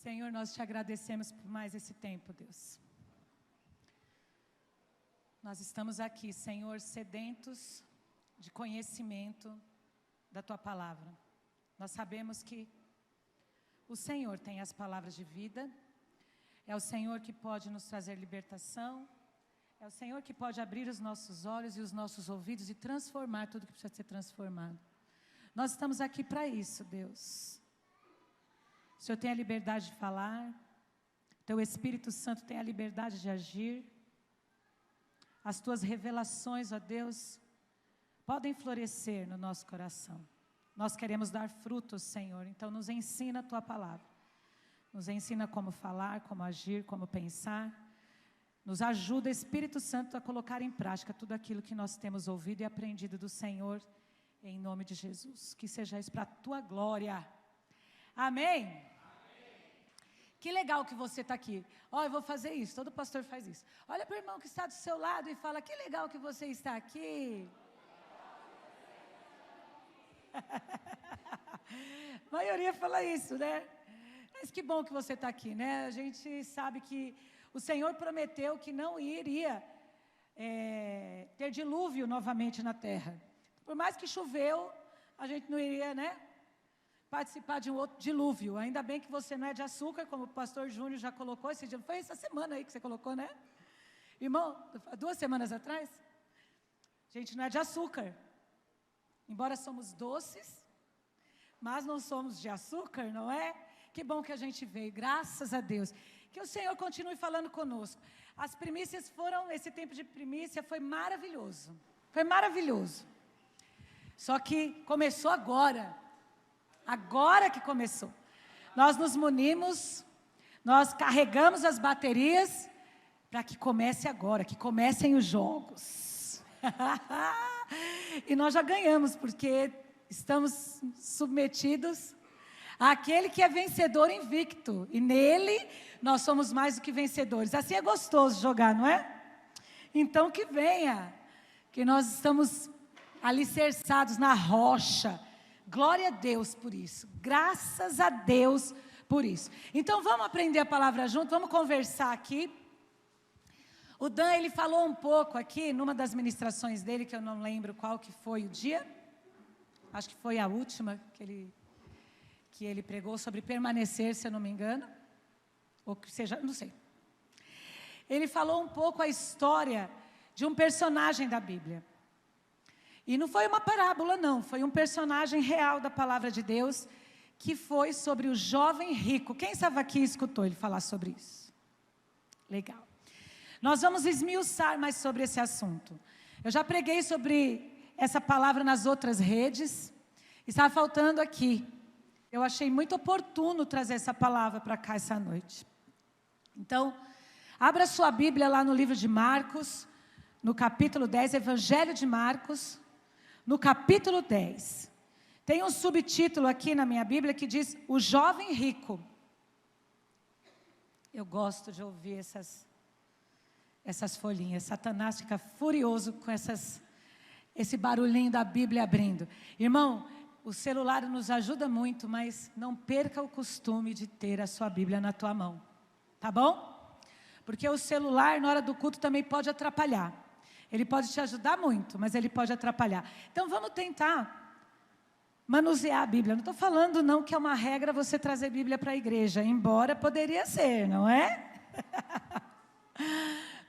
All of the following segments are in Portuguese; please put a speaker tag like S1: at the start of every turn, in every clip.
S1: Senhor, nós te agradecemos por mais esse tempo, Deus. Nós estamos aqui, Senhor, sedentos de conhecimento da Tua Palavra. Nós sabemos que o Senhor tem as palavras de vida, é o Senhor que pode nos trazer libertação, é o Senhor que pode abrir os nossos olhos e os nossos ouvidos e transformar tudo que precisa ser transformado. Nós estamos aqui para isso, Deus. O Senhor tem a liberdade de falar, Teu Espírito Santo tem a liberdade de agir. As Tuas revelações, ó Deus, podem florescer no nosso coração. Nós queremos dar frutos, Senhor, então nos ensina a Tua palavra. Nos ensina como falar, como agir, como pensar. Nos ajuda, Espírito Santo, a colocar em prática tudo aquilo que nós temos ouvido e aprendido do Senhor, em nome de Jesus. Que seja isso para a Tua glória. Amém? Que legal que você está aqui. Eu vou fazer isso, todo pastor faz isso. Olha para o irmão que está do seu lado e fala, que legal que você está aqui. A maioria fala isso, né? Mas que bom que você está aqui, né? A gente sabe que o Senhor prometeu que não iria ter dilúvio novamente na terra. Por mais que choveu, a gente não iria, né, participar de um outro dilúvio. Ainda bem que você não é de açúcar, como o pastor Júnior já colocou esse dia. Foi essa semana aí que você colocou, né? Irmão, 2 semanas atrás. A gente não é de açúcar. Embora somos doces, mas não somos de açúcar, não é? Que bom que a gente veio, graças a Deus. Que o Senhor continue falando conosco. As primícias foram, esse tempo de primícia foi maravilhoso. Foi maravilhoso. Só que começou agora. Agora que começou. Nós nos munimos, nós carregamos as baterias para que comece agora, que comecem os jogos. E nós já ganhamos, porque estamos submetidos àquele que é vencedor invicto. E nele nós somos mais do que vencedores. Assim é gostoso jogar, não é? Então que venha, que nós estamos alicerçados na rocha. Glória a Deus por isso. Graças a Deus por isso. Então vamos aprender a palavra junto, vamos conversar aqui. O Dan, ele falou um pouco aqui, numa das ministrações dele, que eu não lembro qual que foi o dia. Acho que foi a última que ele pregou sobre permanecer, se eu não me engano. Ou que seja, não sei. Ele falou um pouco a história de um personagem da Bíblia. E não foi uma parábola, não. Foi um personagem real da palavra de Deus, que foi sobre o jovem rico. Quem estava aqui e escutou ele falar sobre isso? Legal. Nós vamos esmiuçar mais sobre esse assunto. Eu já preguei sobre essa palavra nas outras redes. Estava faltando aqui. Eu achei muito oportuno trazer essa palavra para cá essa noite. Então, abra sua Bíblia lá no livro de Marcos, no capítulo 10, Evangelho de Marcos, no capítulo 10. Tem um subtítulo aqui na minha Bíblia que diz, o jovem rico. Eu gosto de ouvir essas folhinhas. Satanás fica furioso com esse barulhinho da Bíblia abrindo. Irmão, o celular nos ajuda muito, mas não perca o costume de ter a sua Bíblia na tua mão. Tá bom? Porque o celular, na hora do culto, também pode atrapalhar. Ele pode te ajudar muito, mas ele pode atrapalhar. Então, vamos tentar manusear a Bíblia. Não estou falando, não, que é uma regra você trazer Bíblia para a igreja. Embora poderia ser, não é?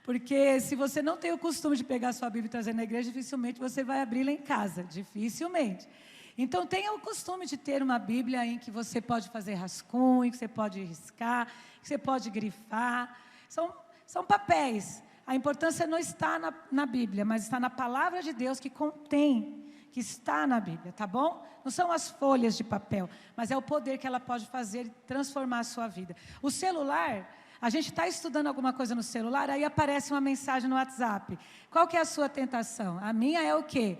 S1: Porque se você não tem o costume de pegar a sua Bíblia e trazer na igreja, dificilmente você vai abri-la em casa. Dificilmente. Então, tenha o costume de ter uma Bíblia em que você pode fazer rascunho, que você pode riscar, que você pode grifar. São papéis. A importância não está na Bíblia, mas está na palavra de Deus que contém, que está na Bíblia, tá bom? Não são as folhas de papel, mas é o poder que ela pode fazer e transformar a sua vida. O celular, a gente está estudando alguma coisa no celular, aí aparece uma mensagem no WhatsApp. Qual que é a sua tentação? A minha é o quê?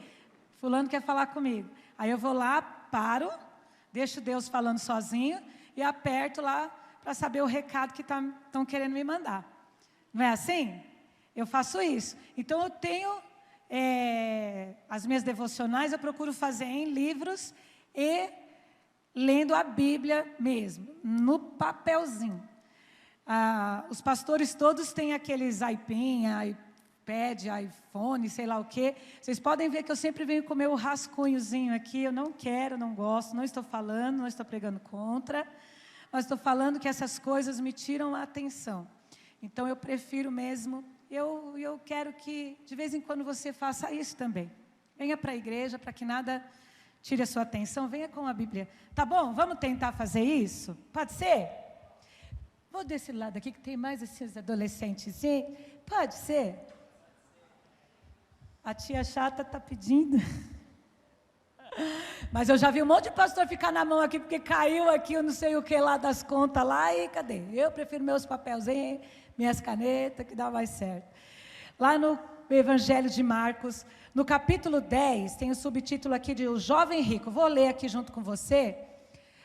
S1: Fulano quer falar comigo. Aí eu vou lá, paro, deixo Deus falando sozinho e aperto lá para saber o recado que estão querendo me mandar. Não é assim? Eu faço isso. Então eu tenho as minhas devocionais, eu procuro fazer em livros e lendo a Bíblia mesmo, no papelzinho. Os pastores todos têm aqueles iPad, iPhone, sei lá o quê. Vocês podem ver que eu sempre venho com o meu rascunhozinho aqui. Eu não quero, não gosto, não estou falando, não estou pregando contra, mas estou falando que essas coisas me tiram a atenção. Então, eu prefiro mesmo, eu quero que, de vez em quando, você faça isso também. Venha para a igreja, para que nada tire a sua atenção, venha com a Bíblia. Tá bom? Vamos tentar fazer isso? Pode ser? Vou desse lado aqui, que tem mais esses adolescentes. Sim? Pode ser? A tia chata está pedindo. Mas eu já vi um monte de pastor ficar na mão aqui, porque caiu aqui, eu não sei o que lá das contas lá, e cadê? Eu prefiro meus papelzinhos, minhas canetas, que dá mais certo. Lá no Evangelho de Marcos, no capítulo 10, tem o subtítulo aqui de O Jovem Rico. Vou ler aqui junto com você,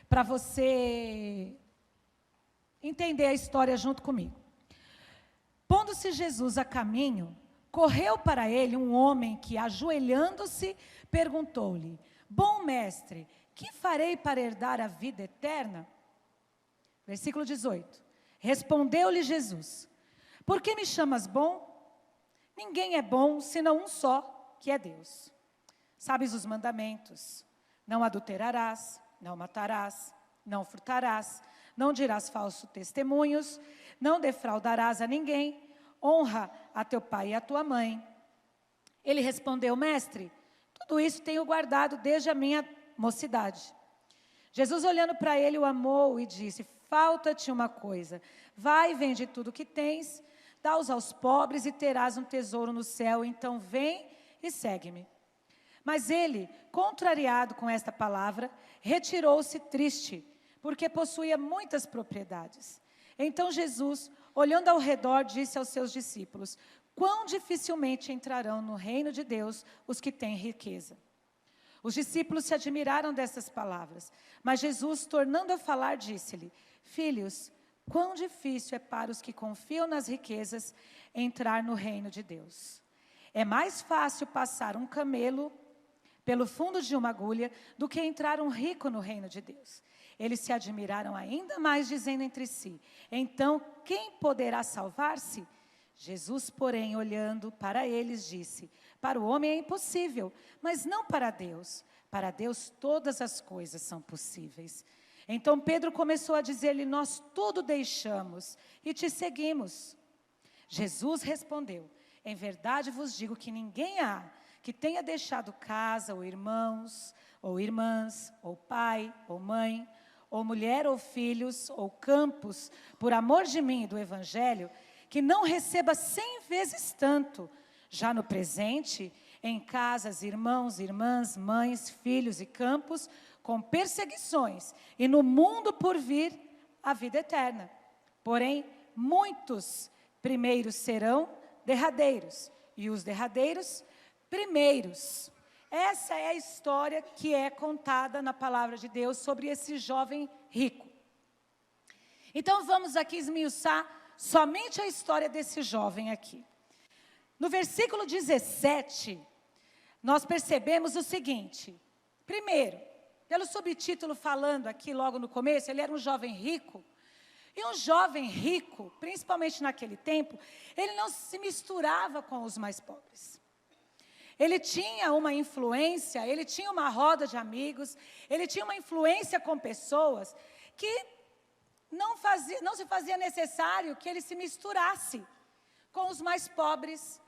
S1: para você entender a história junto comigo. Pondo-se Jesus a caminho, correu para ele um homem que, ajoelhando-se, perguntou-lhe: Bom mestre, que farei para herdar a vida eterna? Versículo 18. Respondeu-lhe Jesus: Por que me chamas bom? Ninguém é bom, senão um só, que é Deus. Sabes os mandamentos: não adulterarás, não matarás, não furtarás, não dirás falsos testemunhos, não defraudarás a ninguém, honra a teu pai e a tua mãe. Ele respondeu: Mestre, tudo isso tenho guardado desde a minha mocidade. Jesus, olhando para ele, o amou e disse: Falta-te uma coisa, vai, vende tudo o que tens, dá-os aos pobres e terás um tesouro no céu, então vem e segue-me. Mas ele, contrariado com esta palavra, retirou-se triste, porque possuía muitas propriedades. Então Jesus, olhando ao redor, disse aos seus discípulos: Quão dificilmente entrarão no reino de Deus os que têm riqueza. Os discípulos se admiraram dessas palavras, mas Jesus, tornando a falar, disse-lhe: Filhos, quão difícil é para os que confiam nas riquezas entrar no reino de Deus. É mais fácil passar um camelo pelo fundo de uma agulha do que entrar um rico no reino de Deus. Eles se admiraram ainda mais, dizendo entre si: Então, quem poderá salvar-se? Jesus, porém, olhando para eles, disse: Para o homem é impossível, mas não para Deus. Para Deus todas as coisas são possíveis. Então Pedro começou a dizer-lhe: Nós tudo deixamos e te seguimos. Jesus respondeu: Em verdade vos digo que ninguém há que tenha deixado casa, ou irmãos, ou irmãs, ou pai, ou mãe, ou mulher, ou filhos, ou campos, por amor de mim e do Evangelho, que não receba 100 vezes tanto, já no presente, em casas, irmãos, irmãs, mães, filhos e campos, com perseguições, e no mundo por vir, a vida eterna. Porém, muitos primeiros serão derradeiros, e os derradeiros, primeiros. Essa é a história que é contada na palavra de Deus sobre esse jovem rico. Então, vamos aqui esmiuçar somente a história desse jovem aqui. No versículo 17, nós percebemos o seguinte. Primeiro, pelo subtítulo falando aqui logo no começo, ele era um jovem rico. E um jovem rico, principalmente naquele tempo, ele não se misturava com os mais pobres. Ele tinha uma influência, ele tinha uma roda de amigos, ele tinha uma influência com pessoas que não se fazia necessário que ele se misturasse com os mais pobres.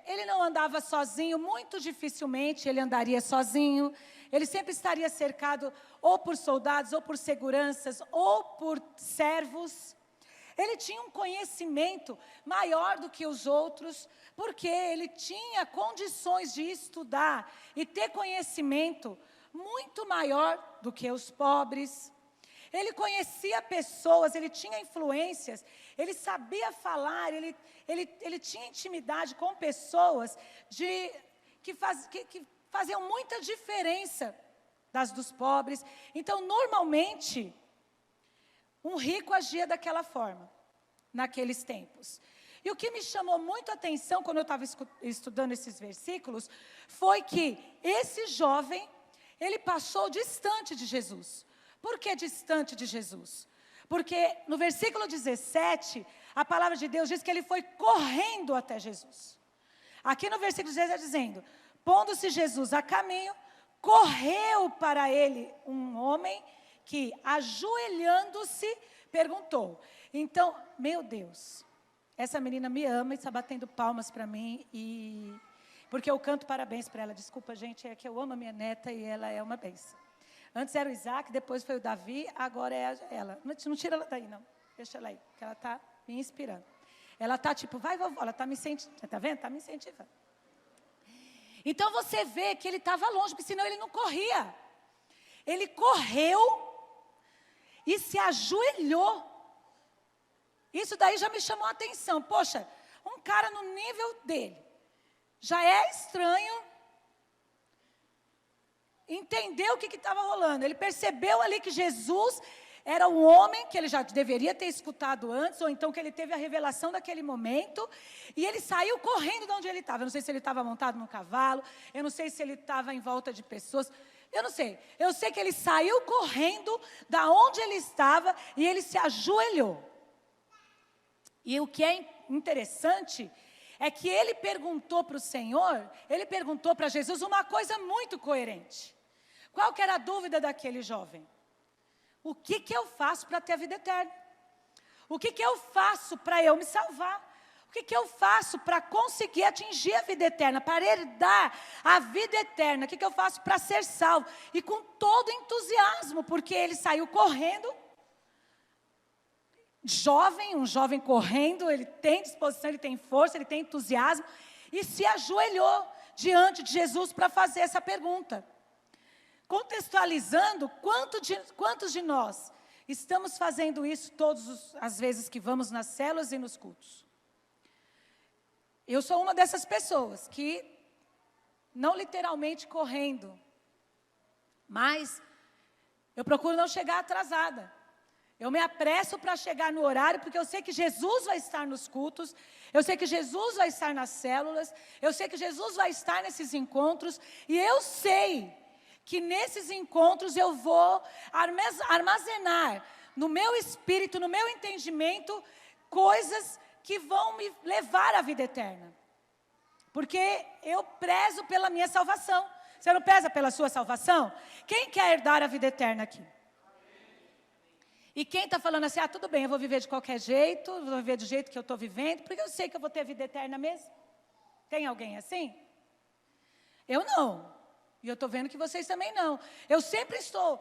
S1: Ele não andava sozinho, muito dificilmente ele andaria sozinho. Ele sempre estaria cercado ou por soldados, ou por seguranças, ou por servos. Ele tinha um conhecimento maior do que os outros, porque ele tinha condições de estudar e ter conhecimento muito maior do que os pobres. Ele conhecia pessoas, ele tinha influências, ele sabia falar, ele tinha intimidade com pessoas que faziam muita diferença das dos pobres. Então, normalmente, um rico agia daquela forma, naqueles tempos. E o que me chamou muito a atenção quando eu estava estudando esses versículos, foi que esse jovem, ele passou distante de Jesus. Por que distante de Jesus? Porque no versículo 17, a palavra de Deus diz que ele foi correndo até Jesus. Aqui no versículo 16 está dizendo, pondo-se Jesus a caminho, correu para ele um homem que, ajoelhando-se, perguntou. Então, meu Deus, essa menina me ama e está batendo palmas para mim, porque eu canto parabéns para ela. Desculpa, gente, é que eu amo a minha neta e ela é uma bênção. Antes era o Isaac, depois foi o Davi, agora é ela. Não tira ela daí, não. Deixa ela aí, porque ela está me inspirando. Ela está tipo, vai vovó, ela está me incentivando. Está vendo? Está me incentivando. Então você vê que ele estava longe, porque senão ele não corria. Ele correu e se ajoelhou. Isso daí já me chamou a atenção. Poxa, um cara no nível dele, já é estranho entender o que estava rolando. Ele percebeu ali que Jesus era um homem que ele já deveria ter escutado antes, ou então que ele teve a revelação daquele momento, e ele saiu correndo de onde ele estava. Eu não sei se ele estava montado num cavalo, eu não sei se ele estava em volta de pessoas, eu não sei. Eu sei que ele saiu correndo da onde ele estava e ele se ajoelhou. E o que é interessante é que ele perguntou para o Senhor, ele perguntou para Jesus uma coisa muito coerente. Qual que era a dúvida daquele jovem? O que eu faço para ter a vida eterna? O que eu faço para eu me salvar? O que eu faço para conseguir atingir a vida eterna, para herdar a vida eterna? O que eu faço para ser salvo? E com todo entusiasmo, porque ele saiu correndo, um jovem correndo, ele tem disposição, ele tem força, ele tem entusiasmo, e se ajoelhou diante de Jesus para fazer essa pergunta. Contextualizando, quantos de nós estamos fazendo isso todas as vezes que vamos nas células e nos cultos? Eu sou uma dessas pessoas que, não literalmente correndo, mas eu procuro não chegar atrasada. Eu me apresso para chegar no horário, porque eu sei que Jesus vai estar nos cultos, eu sei que Jesus vai estar nas células, eu sei que Jesus vai estar nesses encontros, e eu sei que nesses encontros eu vou armazenar no meu espírito, no meu entendimento, coisas que vão me levar à vida eterna. Porque eu prezo pela minha salvação. Você não preza pela sua salvação? Quem quer herdar a vida eterna aqui? E quem está falando assim, tudo bem, eu vou viver de qualquer jeito, vou viver do jeito que eu estou vivendo, porque eu sei que eu vou ter vida eterna mesmo. Tem alguém assim? Eu não. E eu estou vendo que vocês também não. Eu sempre estou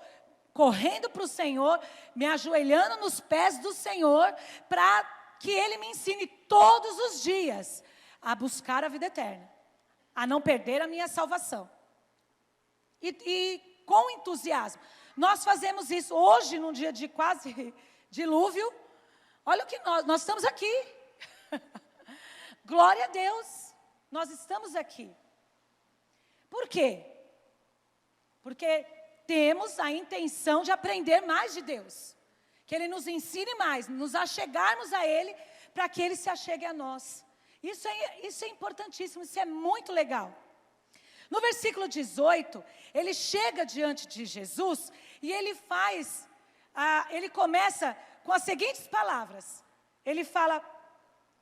S1: correndo para o Senhor, me ajoelhando nos pés do Senhor, para que Ele me ensine todos os dias a buscar a vida eterna, a não perder a minha salvação. E com entusiasmo. Nós fazemos isso hoje, num dia de quase dilúvio. Olha o que nós estamos aqui. Glória a Deus, nós estamos aqui. Por quê? Porque temos a intenção de aprender mais de Deus. Que Ele nos ensine mais, nos achegarmos a Ele, para que Ele se achegue a nós. Isso é importantíssimo, isso é muito legal. No versículo 18, ele chega diante de Jesus e ele ele começa com as seguintes palavras. Ele fala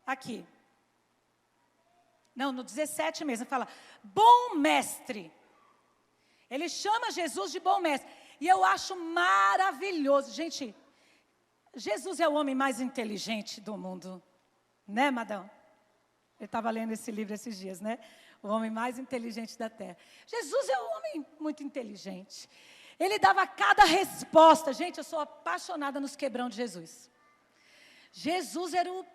S1: aqui. Não, no 17 mesmo, ele fala, bom mestre. Ele chama Jesus de bom mestre. E eu acho maravilhoso. Gente, Jesus é o homem mais inteligente do mundo. Né, Madão? Ele estava lendo esse livro esses dias, né? O homem mais inteligente da terra. Jesus é um homem muito inteligente. Ele dava cada resposta. Gente, eu sou apaixonada nos quebrão de Jesus. Jesus era o...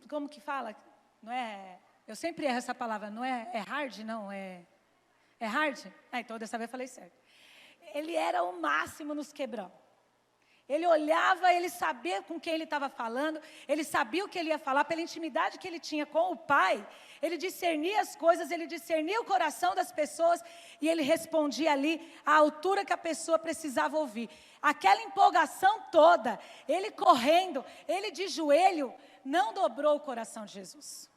S1: Como que fala? Não é... Eu sempre erro essa palavra. Não é... É hard? Não, é... É hard? Então dessa vez eu falei certo. Ele era o máximo nos quebrão. Ele olhava, ele sabia com quem ele estava falando, ele sabia o que ele ia falar, pela intimidade que ele tinha com o Pai, ele discernia as coisas, ele discernia o coração das pessoas, e ele respondia ali à altura que a pessoa precisava ouvir. Aquela empolgação toda, ele correndo, ele de joelho, não dobrou o coração de Jesus.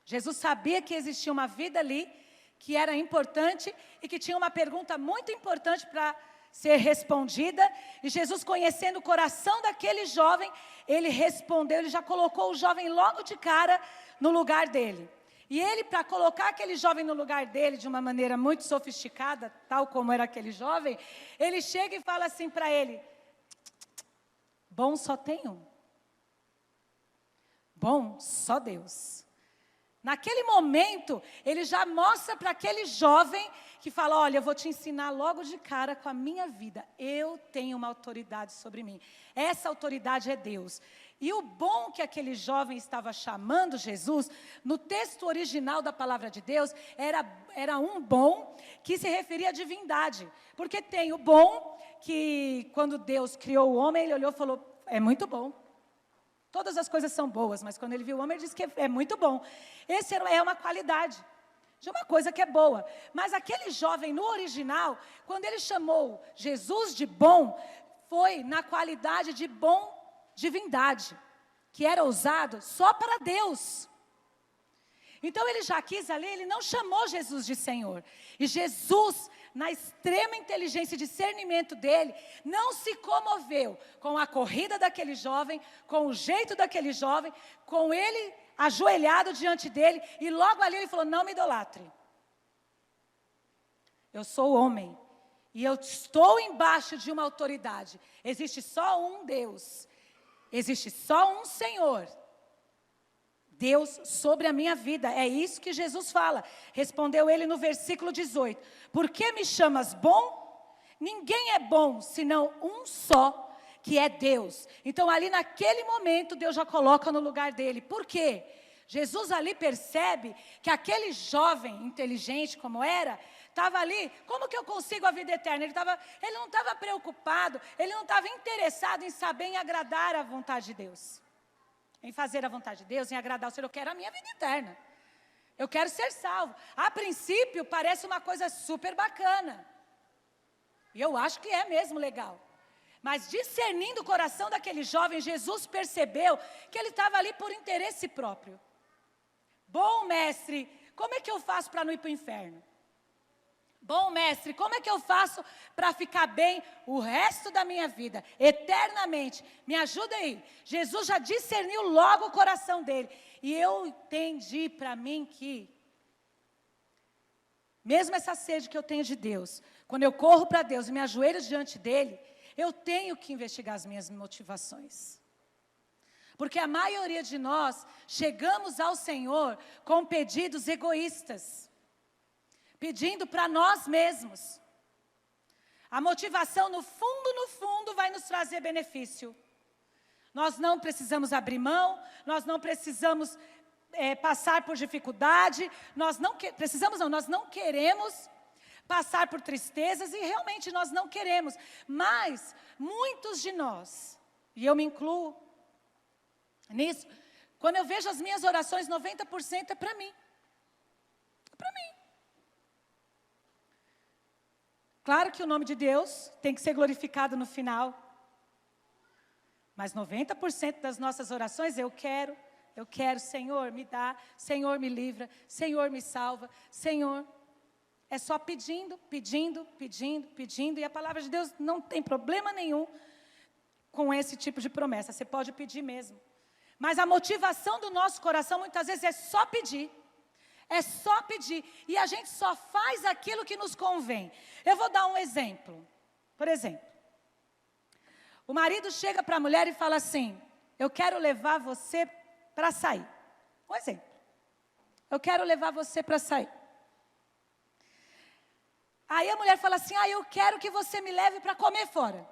S1: Jesus sabia que existia uma vida ali, que era importante e que tinha uma pergunta muito importante para ser respondida. E Jesus, conhecendo o coração daquele jovem, ele respondeu, ele já colocou o jovem logo de cara no lugar dele. E ele, para colocar aquele jovem no lugar dele de uma maneira muito sofisticada, tal como era aquele jovem, ele chega e fala assim para ele: bom só tem um. Bom só Deus. Naquele momento, ele já mostra para aquele jovem que fala: olha, eu vou te ensinar logo de cara com a minha vida. Eu tenho uma autoridade sobre mim. Essa autoridade é Deus. E o bom que aquele jovem estava chamando Jesus, no texto original da palavra de Deus, era um bom que se referia à divindade. Porque tem o bom que, quando Deus criou o homem, ele olhou e falou: é muito bom. Todas as coisas são boas, mas quando ele viu o homem, ele disse que é muito bom. Essa é uma qualidade de uma coisa que é boa. Mas aquele jovem, no original, quando ele chamou Jesus de bom, foi na qualidade de bom divindade, que era usado só para Deus. Então ele já quis ali, ele não chamou Jesus de Senhor. E Jesus, na extrema inteligência e discernimento dele, não se comoveu com a corrida daquele jovem, com o jeito daquele jovem, com ele ajoelhado diante dele, e logo ali ele falou: não me idolatre. Eu sou homem, e eu estou embaixo de uma autoridade. Existe só um Deus, existe só um Senhor. Deus sobre a minha vida, é isso que Jesus fala. Respondeu ele no versículo 18: por que me chamas bom? Ninguém é bom, senão um só, que é Deus. Então ali naquele momento, Deus já coloca no lugar dele. Por quê? Jesus ali percebe que aquele jovem inteligente como era, estava ali: como que eu consigo a vida eterna? Ele não estava preocupado, ele não estava interessado em saber, em agradar a vontade de Deus, em fazer a vontade de Deus, em agradar o Senhor. Eu quero a minha vida eterna, eu quero ser salvo. A princípio parece uma coisa super bacana, e eu acho que é mesmo legal. Mas discernindo o coração daquele jovem, Jesus percebeu que ele estava ali por interesse próprio. Bom mestre, como é que eu faço para não ir para o inferno? Bom mestre, como é que eu faço para ficar bem o resto da minha vida, eternamente? Me ajuda aí. Jesus já discerniu logo o coração dele. E eu entendi para mim que, mesmo essa sede que eu tenho de Deus, quando eu corro para Deus e me ajoelho diante dele, eu tenho que investigar as minhas motivações. Porque a maioria de nós chegamos ao Senhor com pedidos egoístas, pedindo para nós mesmos. A motivação, no fundo, vai nos trazer benefício. Nós não precisamos abrir mão, nós não precisamos passar por dificuldade, nós não queremos passar por tristezas, e realmente nós não queremos. Mas muitos de nós, e eu me incluo nisso, quando eu vejo as minhas orações, 90% é para mim. É para mim. Claro que o nome de Deus tem que ser glorificado no final. Mas 90% das nossas orações, eu quero, Senhor, me dá, Senhor, me livra, Senhor, me salva, Senhor. É só pedindo, e a palavra de Deus não tem problema nenhum com esse tipo de promessa. Você pode pedir mesmo. Mas a motivação do nosso coração, muitas vezes, é só pedir. É só pedir. E a gente só faz aquilo que nos convém. Eu vou dar um exemplo. Por exemplo, o marido chega para a mulher e fala assim: eu quero levar você para sair. Um exemplo. Eu quero levar você para sair. Aí a mulher fala assim: eu quero que você me leve para comer fora.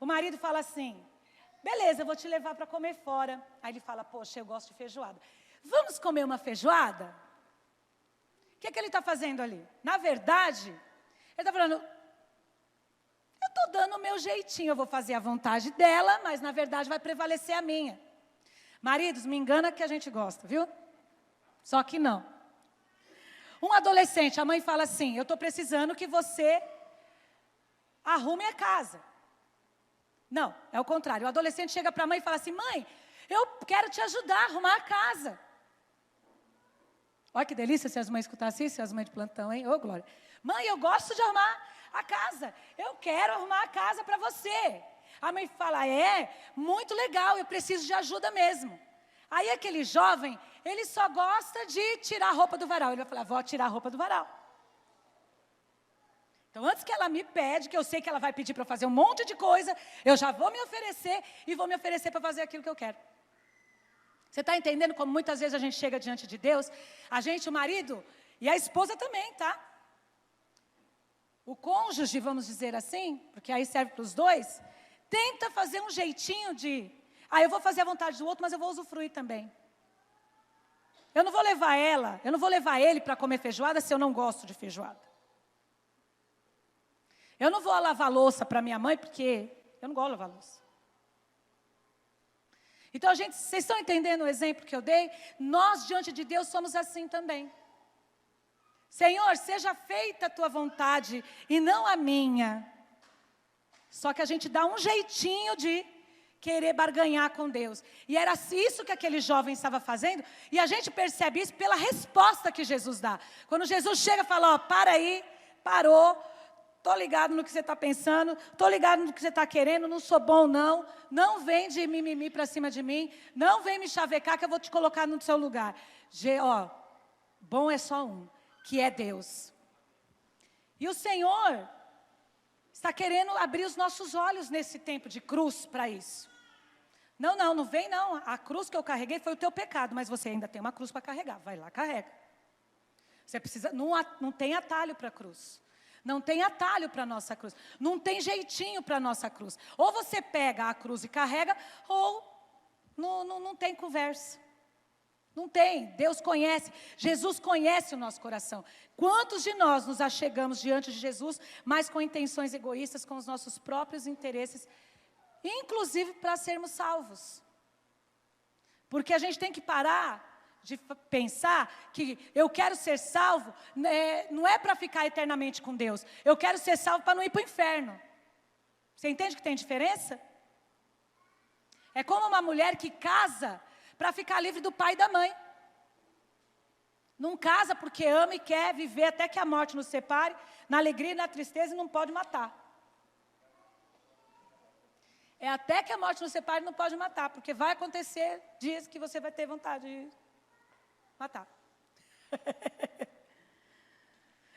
S1: O marido fala assim: beleza, eu vou te levar para comer fora. Aí ele fala: poxa, eu gosto de feijoada. Vamos comer uma feijoada? O que ele está fazendo ali? Na verdade, ele está falando: eu estou dando o meu jeitinho, eu vou fazer a vontade dela, mas na verdade vai prevalecer a minha. Maridos, me engana que a gente gosta, viu? Só que não. Um adolescente, a mãe fala assim: eu estou precisando que você arrume a casa. Não, é o contrário. O adolescente chega para a mãe e fala assim: mãe, eu quero te ajudar a arrumar a casa. Olha que delícia se as mães escutassem isso, se as mães de plantão, hein? Ô, Glória. Mãe, eu gosto de arrumar a casa. Eu quero arrumar a casa para você. A mãe fala, muito legal, eu preciso de ajuda mesmo. Aí aquele jovem, ele só gosta de tirar a roupa do varal. Ele vai falar, vou tirar a roupa do varal. Então, antes que ela me pede, que eu sei que ela vai pedir para fazer um monte de coisa, eu já vou me oferecer e vou me oferecer para fazer aquilo que eu quero. Você está entendendo como muitas vezes a gente chega diante de Deus? A gente, o marido e a esposa também, tá? O cônjuge, vamos dizer assim, porque aí serve para os dois, tenta fazer um jeitinho de, eu vou fazer a vontade do outro, mas eu vou usufruir também. Eu não vou levar ela, eu não vou levar ele para comer feijoada se eu não gosto de feijoada. Eu não vou lavar louça para minha mãe, porque eu não gosto de lavar louça. Então, gente, vocês estão entendendo o exemplo que eu dei? Nós, diante de Deus, somos assim também. Senhor, seja feita a tua vontade e não a minha. Só que a gente dá um jeitinho de querer barganhar com Deus. E era isso que aquele jovem estava fazendo. E a gente percebe isso pela resposta que Jesus dá. Quando Jesus chega e fala, para aí, parou. Estou ligado no que você está pensando, estou ligado no que você está querendo, não sou bom não vem de mimimi para cima de mim, não vem me chavecar que eu vou te colocar no seu lugar. Bom é só um, que é Deus. E o Senhor está querendo abrir os nossos olhos nesse tempo de cruz para isso. Não vem não, a cruz que eu carreguei foi o teu pecado, mas você ainda tem uma cruz para carregar, vai lá, carrega. Você precisa, não tem atalho para a cruz. Não tem atalho para a nossa cruz. Não tem jeitinho para a nossa cruz. Ou você pega a cruz e carrega, ou não tem conversa. Não tem. Deus conhece. Jesus conhece o nosso coração. Quantos de nós nos achegamos diante de Jesus, mas com intenções egoístas, com os nossos próprios interesses, inclusive para sermos salvos? Porque a gente tem que parar de pensar que eu quero ser salvo, não é para ficar eternamente com Deus. Eu quero ser salvo para não ir para o inferno. Você entende que tem diferença? É como uma mulher que casa para ficar livre do pai e da mãe. Não casa porque ama e quer viver até que a morte nos separe, na alegria e na tristeza, e não pode matar. É até que a morte nos separe e não pode matar, porque vai acontecer dias que você vai ter vontade de matar.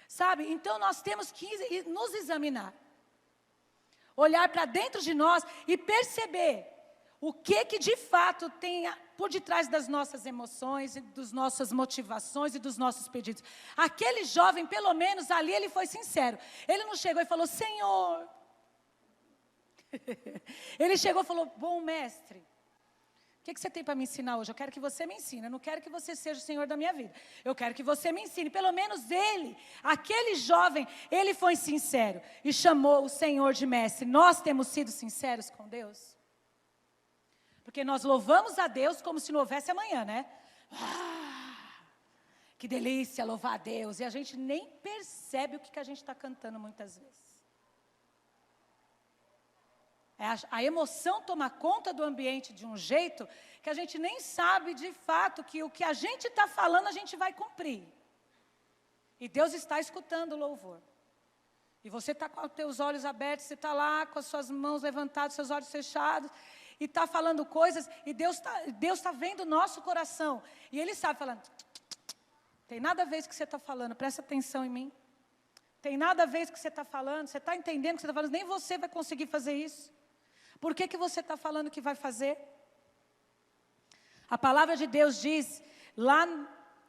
S1: Sabe? Então nós temos que nos examinar. Olhar para dentro de nós e perceber o que de fato tem por detrás das nossas emoções, e das nossas motivações e dos nossos pedidos. Aquele jovem, pelo menos ali, ele foi sincero. Ele não chegou e falou, Senhor. Ele chegou e falou, bom mestre, o que você tem para me ensinar hoje? Eu quero que você me ensine, eu não quero que você seja o Senhor da minha vida. Eu quero que você me ensine. Pelo menos ele, aquele jovem, ele foi sincero e chamou o Senhor de mestre. Nós temos sido sinceros com Deus? Porque nós louvamos a Deus como se não houvesse amanhã, né? Que delícia louvar a Deus. E a gente nem percebe o que a gente está cantando muitas vezes. A emoção toma conta do ambiente de um jeito que a gente nem sabe de fato que o que a gente está falando a gente vai cumprir. E Deus está escutando o louvor. E você está com os teus olhos abertos, você está lá com as suas mãos levantadas, seus olhos fechados, e está falando coisas, e Deus tá vendo o nosso coração. E Ele sabe, falando, tem nada a ver com o que você está falando, presta atenção em mim. Tem nada a ver com o que você está falando, você está entendendo o que você está falando, nem você vai conseguir fazer isso. Por que você está falando que vai fazer? A palavra de Deus diz, lá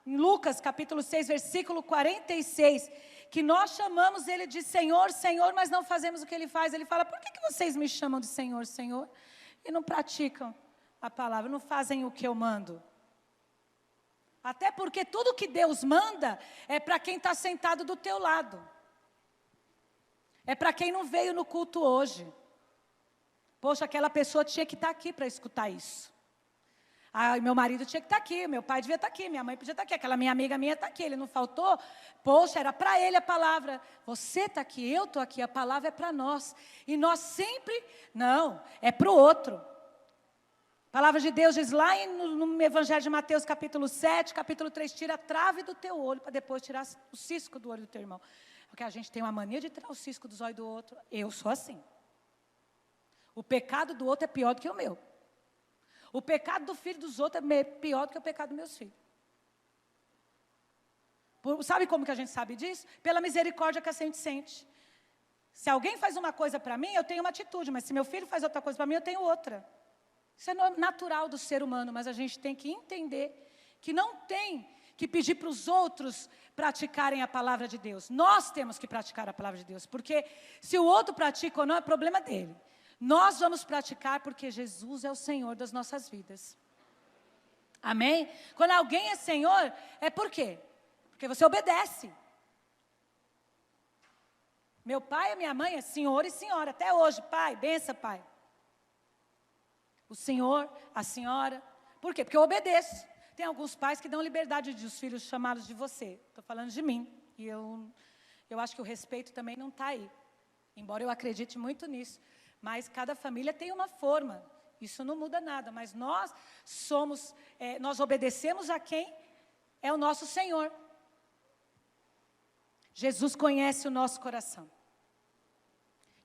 S1: em Lucas capítulo 6, versículo 46, que nós chamamos Ele de Senhor, Senhor, mas não fazemos o que Ele faz. Ele fala, por que vocês me chamam de Senhor, Senhor? E não praticam a palavra, não fazem o que eu mando. Até porque tudo que Deus manda é para quem está sentado do teu lado. É para quem não veio no culto hoje. Poxa, aquela pessoa tinha que estar aqui para escutar isso. Meu marido tinha que estar aqui, meu pai devia estar aqui, minha mãe podia estar aqui, aquela minha amiga minha está aqui, ele não faltou. Poxa, era para ele a palavra. Você está aqui, eu estou aqui, a palavra é para nós. E nós sempre, não, é para o outro. A palavra de Deus diz lá no Evangelho de Mateus, capítulo 7, capítulo 3, tira a trave do teu olho, para depois tirar o cisco do olho do teu irmão. Porque a gente tem uma mania de tirar o cisco dos olhos do outro. Eu sou assim. O pecado do outro é pior do que o meu. O pecado do filho dos outros é pior do que o pecado dos meus filhos. Sabe como que a gente sabe disso? Pela misericórdia que a gente sente. Se alguém faz uma coisa para mim, eu tenho uma atitude, mas se meu filho faz outra coisa para mim, eu tenho outra. Isso é natural do ser humano, mas a gente tem que entender que não tem que pedir para os outros praticarem a palavra de Deus. Nós temos que praticar a palavra de Deus, porque se o outro pratica ou não, é problema dele. Nós vamos praticar porque Jesus é o Senhor das nossas vidas. Amém? Quando alguém é Senhor, é por quê? Porque você obedece. Meu pai e minha mãe é senhor e senhora, até hoje. Pai, benção, pai. O senhor, a senhora. Por quê? Porque eu obedeço. Tem alguns pais que dão liberdade de os filhos chamá-los de você. Estou falando de mim. E eu acho que o respeito também não está aí. Embora eu acredite muito nisso. Mas cada família tem uma forma. Isso não muda nada. Mas nós nós obedecemos a quem é o nosso Senhor. Jesus conhece o nosso coração.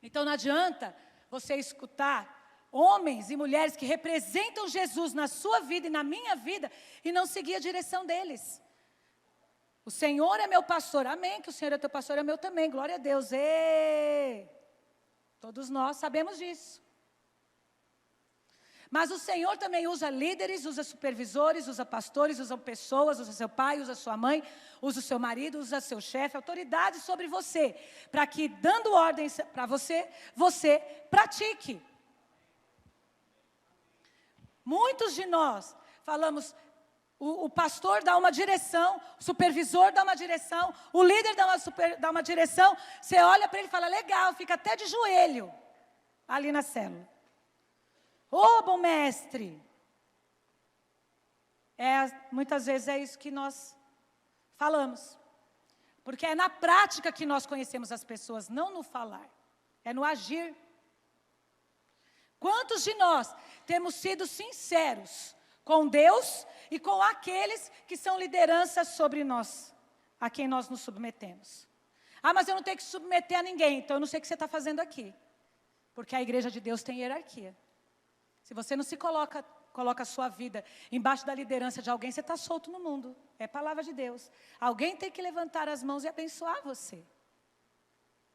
S1: Então não adianta você escutar homens e mulheres que representam Jesus na sua vida e na minha vida e não seguir a direção deles. O Senhor é meu pastor, amém, que o Senhor é teu pastor, é meu também, glória a Deus. Todos nós sabemos disso. Mas o Senhor também usa líderes, usa supervisores, usa pastores, usa pessoas, usa seu pai, usa sua mãe, usa o seu marido, usa seu chefe, autoridade sobre você, para que, dando ordens para você, você pratique. Muitos de nós falamos, o pastor dá uma direção, o supervisor dá uma direção, o líder dá uma direção, você olha para ele e fala, legal, fica até de joelho, ali na célula. Ô, bom mestre! Muitas vezes é isso que nós falamos. Porque é na prática que nós conhecemos as pessoas, não no falar. É no agir. Quantos de nós temos sido sinceros com Deus e com aqueles que são lideranças sobre nós, a quem nós nos submetemos? Ah, mas eu não tenho que submeter a ninguém, então eu não sei o que você está fazendo aqui. Porque a igreja de Deus tem hierarquia. Se você não se coloca a sua vida embaixo da liderança de alguém, você está solto no mundo. É palavra de Deus. Alguém tem que levantar as mãos e abençoar você.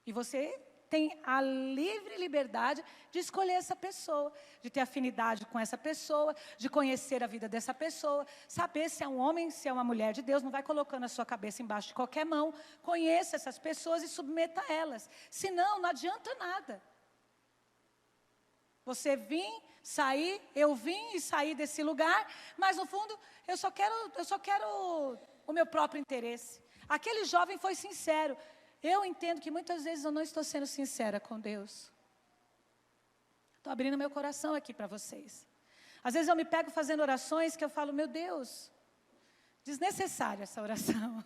S1: E você tem a livre liberdade de escolher essa pessoa, de ter afinidade com essa pessoa, de conhecer a vida dessa pessoa, saber se é um homem, se é uma mulher de Deus, não vai colocando a sua cabeça embaixo de qualquer mão, conheça essas pessoas e submeta elas. Senão, não adianta nada. Você eu vim e saí desse lugar, mas no fundo eu só quero o meu próprio interesse. Aquele jovem foi sincero. Eu entendo que muitas vezes eu não estou sendo sincera com Deus. Estou abrindo meu coração aqui para vocês. Às vezes eu me pego fazendo orações que eu falo, meu Deus, desnecessária essa oração.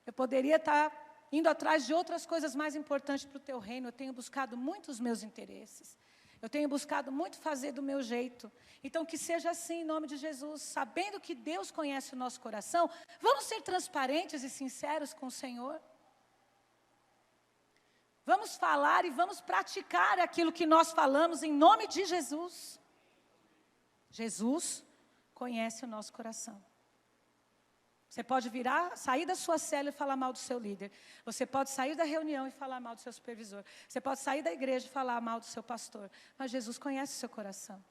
S1: Eu poderia estar indo atrás de outras coisas mais importantes para o teu reino. Eu tenho buscado muito os meus interesses. Eu tenho buscado muito fazer do meu jeito. Então, que seja assim, em nome de Jesus. Sabendo que Deus conhece o nosso coração, vamos ser transparentes e sinceros com o Senhor. Vamos falar e vamos praticar aquilo que nós falamos em nome de Jesus. Jesus conhece o nosso coração. Você pode sair da sua célula e falar mal do seu líder. Você pode sair da reunião e falar mal do seu supervisor. Você pode sair da igreja e falar mal do seu pastor. Mas Jesus conhece o seu coração.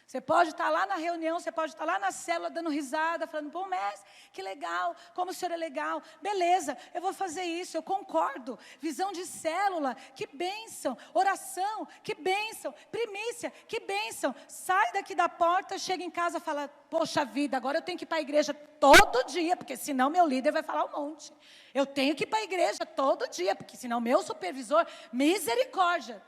S1: Você pode estar lá na reunião, você pode estar lá na célula dando risada, falando, bom mestre, que legal, como o senhor é legal. Beleza, eu vou fazer isso, eu concordo. Visão de célula, que bênção. Oração, que bênção. Primícia, que bênção. Sai daqui da porta, chega em casa e fala, poxa vida, agora eu tenho que ir para a igreja todo dia, porque senão meu líder vai falar um monte. Eu tenho que ir para a igreja todo dia, porque senão meu supervisor, misericórdia.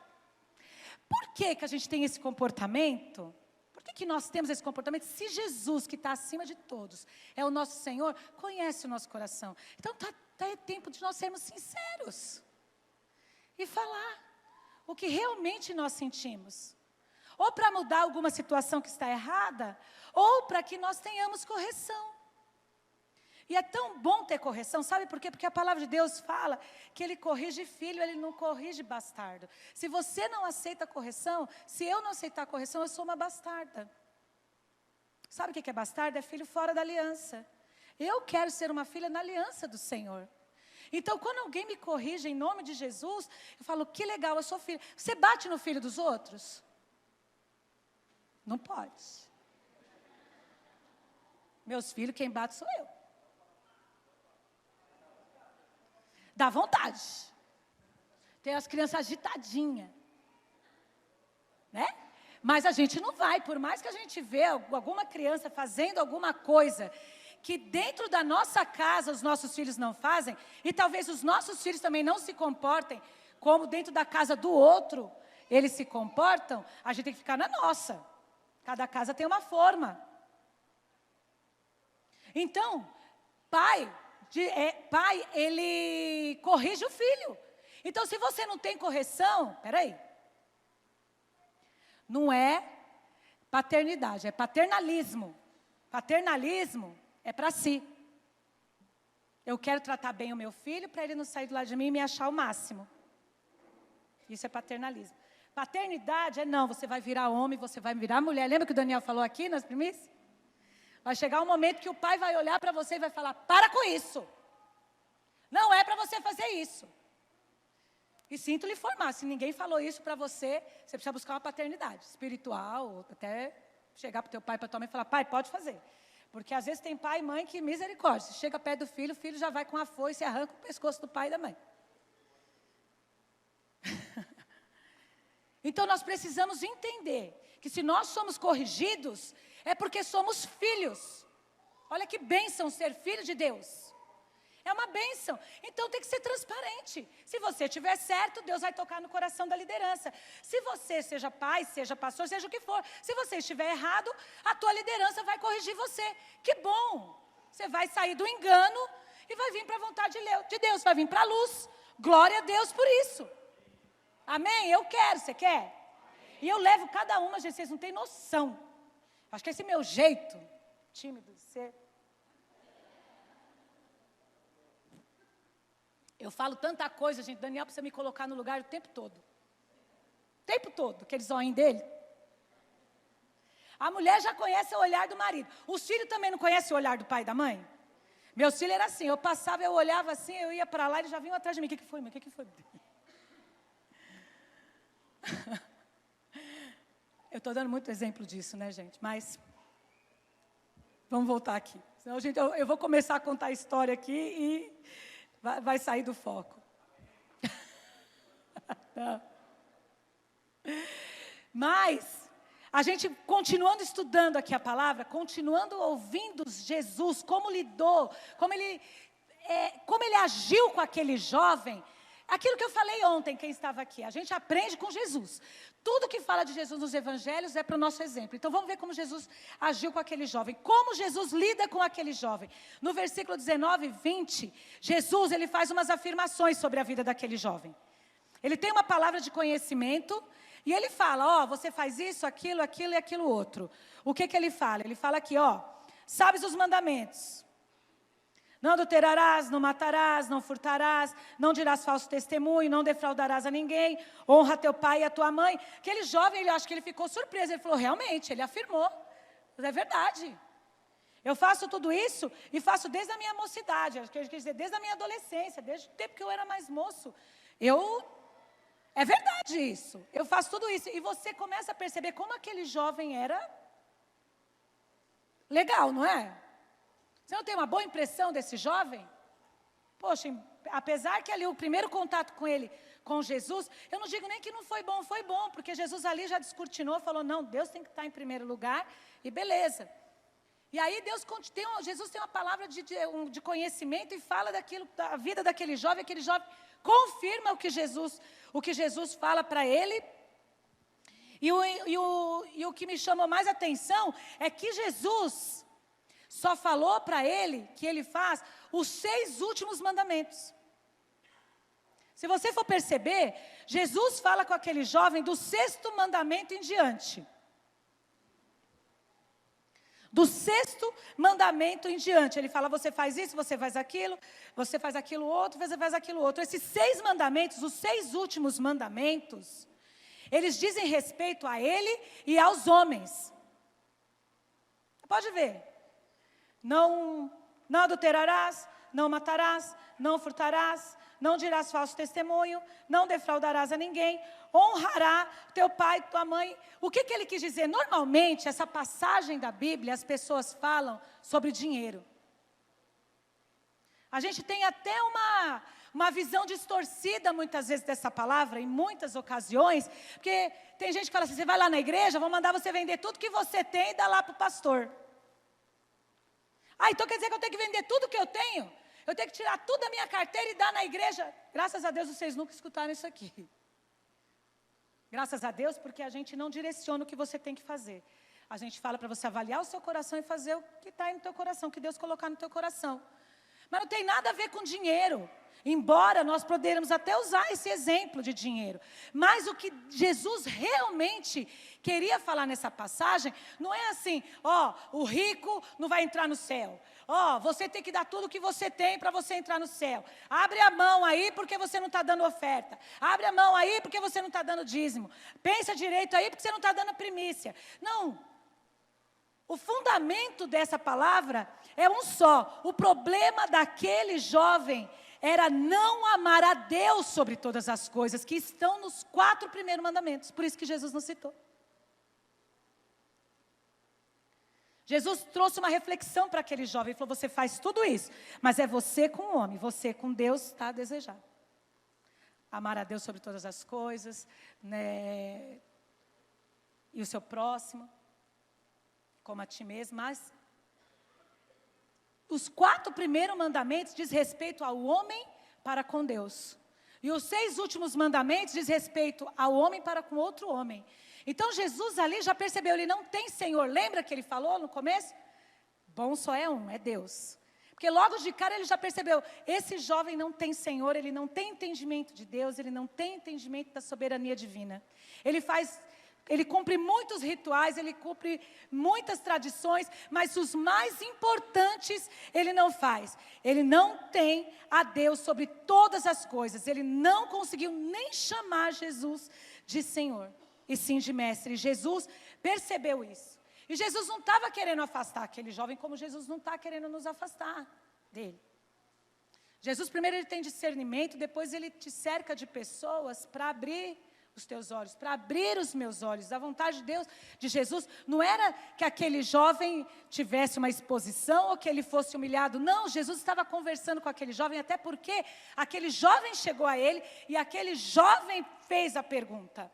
S1: Por que a gente tem esse comportamento? Por que nós temos esse comportamento? Se Jesus, que está acima de todos, é o nosso Senhor, conhece o nosso coração. Então, é tempo de nós sermos sinceros. E falar o que realmente nós sentimos. ou para mudar alguma situação que está errada, ou para que nós tenhamos correção. E é tão bom ter correção, sabe por quê? Porque a palavra de Deus fala que Ele corrige filho, Ele não corrige bastardo. Se você não aceita correção, se eu não aceitar correção, eu sou uma bastarda. Sabe o que é bastardo? É filho fora da aliança. Eu quero ser uma filha na aliança do Senhor. Então, quando alguém me corrige em nome de Jesus, eu falo, que legal, eu sou filha. Você bate no filho dos outros? Não pode. Meus filhos, quem bate sou eu. Dá vontade. Tem as crianças agitadinhas. Né? Mas a gente não vai, por mais que a gente vê alguma criança fazendo alguma coisa que dentro da nossa casa os nossos filhos não fazem, e talvez os nossos filhos também não se comportem como dentro da casa do outro eles se comportam, a gente tem que ficar na nossa. Cada casa tem uma forma. Então, pai, ele corrige o filho. Então, se você não tem correção, peraí. Não é paternidade, é paternalismo. Paternalismo é para si. Eu quero tratar bem o meu filho para ele não sair do lado de mim e me achar o máximo. Isso é paternalismo. Paternidade é não, você vai virar homem, você vai virar mulher. Lembra que o Daniel falou aqui nas primícias? Vai chegar um momento que o pai vai olhar para você e vai falar, para com isso. Não é para você fazer isso. E sinto lhe informar, se ninguém falou isso para você, você precisa buscar uma paternidade espiritual, ou até chegar para o teu pai, para a tua mãe e falar, pai, pode fazer. Porque às vezes tem pai e mãe que misericórdia, se chega perto do filho, o filho já vai com a foice e arranca o pescoço do pai e da mãe. Então nós precisamos entender que se nós somos corrigidos, é porque somos filhos. Olha que bênção ser filho de Deus. É uma bênção. Então tem que ser transparente. Se você estiver certo, Deus vai tocar no coração da liderança. Se você seja pai, seja pastor, seja o que for. Se você estiver errado, a tua liderança vai corrigir você. Que bom. Você vai sair do engano e vai vir para a vontade de Deus. Vai vir para a luz. Glória a Deus por isso. Amém? Eu quero. Você quer? E eu levo cada uma, gente, vocês não têm noção. Acho que esse meu jeito tímido de ser. Eu falo tanta coisa, gente. Daniel precisa me colocar no lugar o tempo todo. O tempo todo, aquele zoinho dele. A mulher já conhece o olhar do marido. Os filhos também não conhecem o olhar do pai e da mãe? Meus filhos eram assim, eu passava, eu olhava assim, eu ia para lá, eles já vinham atrás de mim. O que foi, meu? O que foi? Eu estou dando muito exemplo disso, né, gente? Mas, vamos voltar aqui. Senão, gente, eu vou começar a contar a história aqui e vai sair do foco. Mas, a gente continuando estudando aqui a palavra, continuando ouvindo Jesus, como lidou, como ele agiu com aquele jovem. Aquilo que eu falei ontem, quem estava aqui, a gente aprende com Jesus. Tudo que fala de Jesus nos evangelhos é para o nosso exemplo. Então vamos ver como Jesus agiu com aquele jovem. Como Jesus lida com aquele jovem. No versículo 19 e 20, Jesus ele faz umas afirmações sobre a vida daquele jovem. Ele tem uma palavra de conhecimento e ele fala, você faz isso, aquilo e aquilo outro. O que ele fala? Ele fala aqui, sabes os mandamentos. Não adulterarás, não matarás, não furtarás, não dirás falso testemunho, não defraudarás a ninguém, honra teu pai e a tua mãe. Aquele jovem, eu acho que ele ficou surpreso, ele falou, realmente, ele afirmou, é verdade. Eu faço tudo isso e faço desde a minha mocidade, acho que ele quer dizer, desde a minha adolescência, desde o tempo que eu era mais moço. É verdade isso, eu faço tudo isso. E você começa a perceber como aquele jovem era legal, não é? Você não tem uma boa impressão desse jovem? Poxa, apesar que ali o primeiro contato com ele, com Jesus, eu não digo nem que não foi bom, porque Jesus ali já descortinou, falou, não, Deus tem que estar em primeiro lugar, e beleza. E aí Jesus tem uma palavra de conhecimento e fala daquilo, da vida daquele jovem, aquele jovem confirma o que Jesus fala para ele. E o que me chamou mais atenção é que Jesus só falou para ele que ele faz os 6 últimos mandamentos. Se você for perceber, Jesus fala com aquele jovem do 6º mandamento em diante. Do 6º mandamento em diante. Ele fala, você faz isso, você faz aquilo outro, você faz aquilo outro. Esses 6 mandamentos, os 6 últimos mandamentos, eles dizem respeito a ele e aos homens. Pode ver. Não adulterarás, não matarás, não furtarás, não dirás falso testemunho, não defraudarás a ninguém, honrará teu pai e tua mãe. O que ele quis dizer? Normalmente, essa passagem da Bíblia, as pessoas falam sobre dinheiro. A gente tem até uma visão distorcida, muitas vezes, dessa palavra, em muitas ocasiões, porque tem gente que fala assim, você vai lá na igreja, vão mandar você vender tudo que você tem e dar lá para o pastor. Então quer dizer que eu tenho que vender tudo que eu tenho? Eu tenho que tirar tudo da minha carteira e dar na igreja? Graças a Deus vocês nunca escutaram isso aqui. Graças a Deus, porque a gente não direciona o que você tem que fazer. A gente fala para você avaliar o seu coração e fazer o que está aí no teu coração, o que Deus colocar no teu coração. Mas não tem nada a ver com dinheiro. Embora nós podermos até usar esse exemplo de dinheiro. Mas o que Jesus realmente queria falar nessa passagem, não é assim, o rico não vai entrar no céu. Você tem que dar tudo o que você tem para você entrar no céu. Abre a mão aí porque você não está dando oferta. Abre a mão aí porque você não está dando dízimo. Pensa direito aí porque você não está dando primícia. Não. O fundamento dessa palavra é um só. O problema daquele jovem era não amar a Deus sobre todas as coisas, que estão nos 4 primeiros mandamentos. Por isso que Jesus não citou. Jesus trouxe uma reflexão para aquele jovem. Ele falou, você faz tudo isso, mas é você com o homem, você com Deus está a desejar. Amar a Deus sobre todas as coisas, né? E o seu próximo, como a ti mesmo, mas os 4 primeiros mandamentos diz respeito ao homem para com Deus. E os 6 últimos mandamentos diz respeito ao homem para com outro homem. Então Jesus ali já percebeu, ele não tem Senhor. Lembra que ele falou no começo? Bom só é um, é Deus. Porque logo de cara ele já percebeu, esse jovem não tem Senhor, ele não tem entendimento de Deus, ele não tem entendimento da soberania divina. Ele cumpre muitos rituais, ele cumpre muitas tradições, mas os mais importantes ele não faz. Ele não tem a Deus sobre todas as coisas. Ele não conseguiu nem chamar Jesus de Senhor, e sim de mestre. E Jesus percebeu isso. E Jesus não estava querendo afastar aquele jovem, como Jesus não está querendo nos afastar dele. Jesus primeiro ele tem discernimento, depois ele te cerca de pessoas para abrir os teus olhos, para abrir os meus olhos. A vontade de Deus, de Jesus, não era que aquele jovem tivesse uma exposição ou que ele fosse humilhado. Não, Jesus estava conversando com aquele jovem, até porque aquele jovem chegou a ele e aquele jovem fez a pergunta.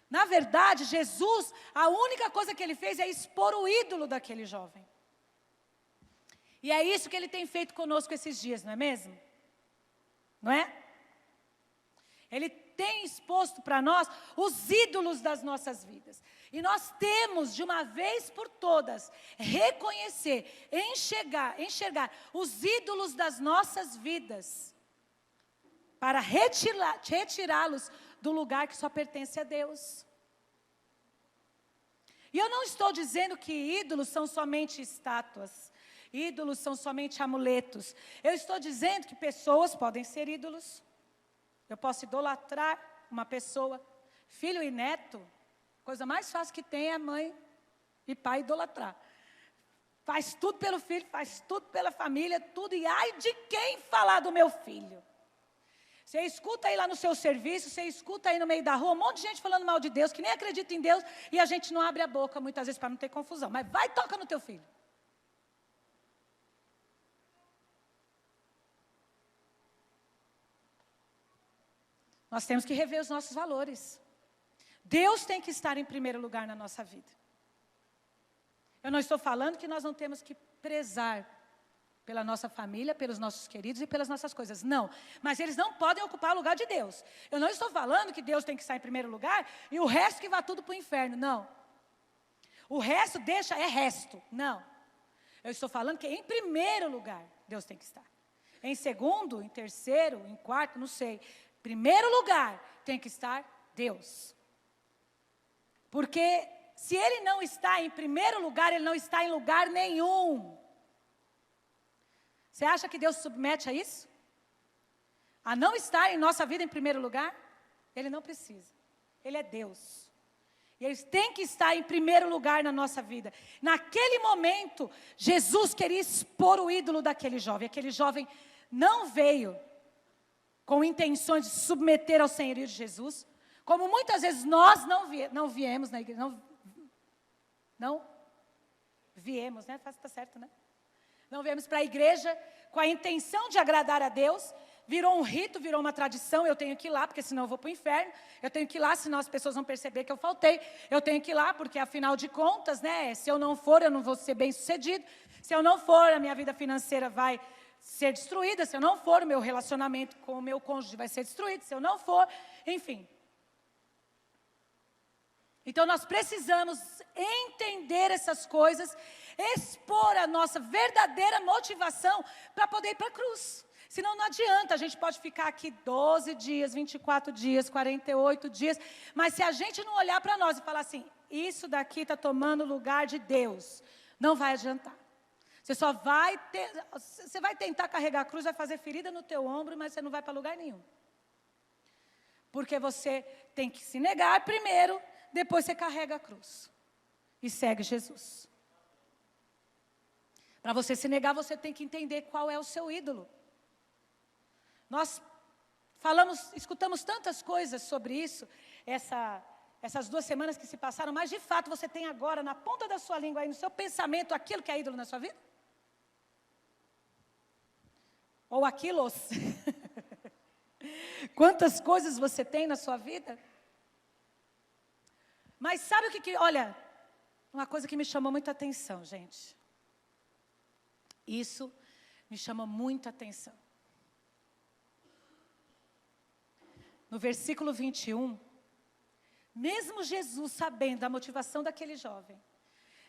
S1: Na verdade, Jesus, a única coisa que ele fez é expor o ídolo daquele jovem. E é isso que ele tem feito conosco esses dias, não é mesmo? Não é? Ele tem exposto para nós os ídolos das nossas vidas. E nós temos, de uma vez por todas, reconhecer, enxergar os ídolos das nossas vidas, para retirá-los do lugar que só pertence a Deus. E eu não estou dizendo que ídolos são somente estátuas, ídolos são somente amuletos. Eu estou dizendo que pessoas podem ser ídolos. Eu posso idolatrar uma pessoa, filho e neto, coisa mais fácil que tem é mãe e pai idolatrar. Faz tudo pelo filho, faz tudo pela família, tudo, e ai de quem falar do meu filho. Você escuta aí lá no seu serviço, você escuta aí no meio da rua, um monte de gente falando mal de Deus, que nem acredita em Deus, e a gente não abre a boca muitas vezes para não ter confusão. Mas vai e toca no teu filho. Nós temos que rever os nossos valores. Deus tem que estar em primeiro lugar na nossa vida. Eu não estou falando que nós não temos que prezar pela nossa família, pelos nossos queridos e pelas nossas coisas. Não, mas eles não podem ocupar o lugar de Deus. Eu não estou falando que Deus tem que estar em primeiro lugar e o resto que vá tudo para o inferno, não. O resto é resto, não. Eu estou falando que em primeiro lugar Deus tem que estar. Em segundo, em terceiro, em quarto, não sei. Primeiro lugar tem que estar Deus. Porque se Ele não está em primeiro lugar, Ele não está em lugar nenhum. Você acha que Deus submete a isso? A não estar em nossa vida em primeiro lugar? Ele não precisa. Ele é Deus. E Ele tem que estar em primeiro lugar na nossa vida. Naquele momento, Jesus queria expor o ídolo daquele jovem. Aquele jovem não veio com intenções de submeter ao senhorio de Jesus. Como muitas vezes nós não viemos na igreja. Não viemos, né? Está certo, né? Não viemos para a igreja com a intenção de agradar a Deus. Virou um rito, virou uma tradição, eu tenho que ir lá, porque senão eu vou para o inferno. Eu tenho que ir lá, senão as pessoas vão perceber que eu faltei. Eu tenho que ir lá, porque afinal de contas, né, se eu não for, eu não vou ser bem sucedido. Se eu não for, a minha vida financeira vai ser destruída. Se eu não for, o meu relacionamento com o meu cônjuge vai ser destruído. Se eu não for, enfim. Então nós precisamos entender essas coisas, expor a nossa verdadeira motivação para poder ir para a cruz. Senão não adianta, a gente pode ficar aqui 12 dias, 24 dias, 48 dias, mas se a gente não olhar para nós e falar assim, isso daqui está tomando lugar de Deus, não vai adiantar. Você vai tentar carregar a cruz, vai fazer ferida no teu ombro, mas você não vai para lugar nenhum. Porque você tem que se negar primeiro, depois você carrega a cruz e segue Jesus. Para você se negar, você tem que entender qual é o seu ídolo. Nós escutamos tantas coisas sobre isso, essas 2 semanas que se passaram, mas de fato você tem agora na ponta da sua língua, aí no seu pensamento, aquilo que é ídolo na sua vida? Ou aquilos? Quantas coisas você tem na sua vida? Mas sabe o que olha, uma coisa que me chamou muita atenção, gente. Isso me chama muita atenção. No versículo 21, mesmo Jesus sabendo da motivação daquele jovem,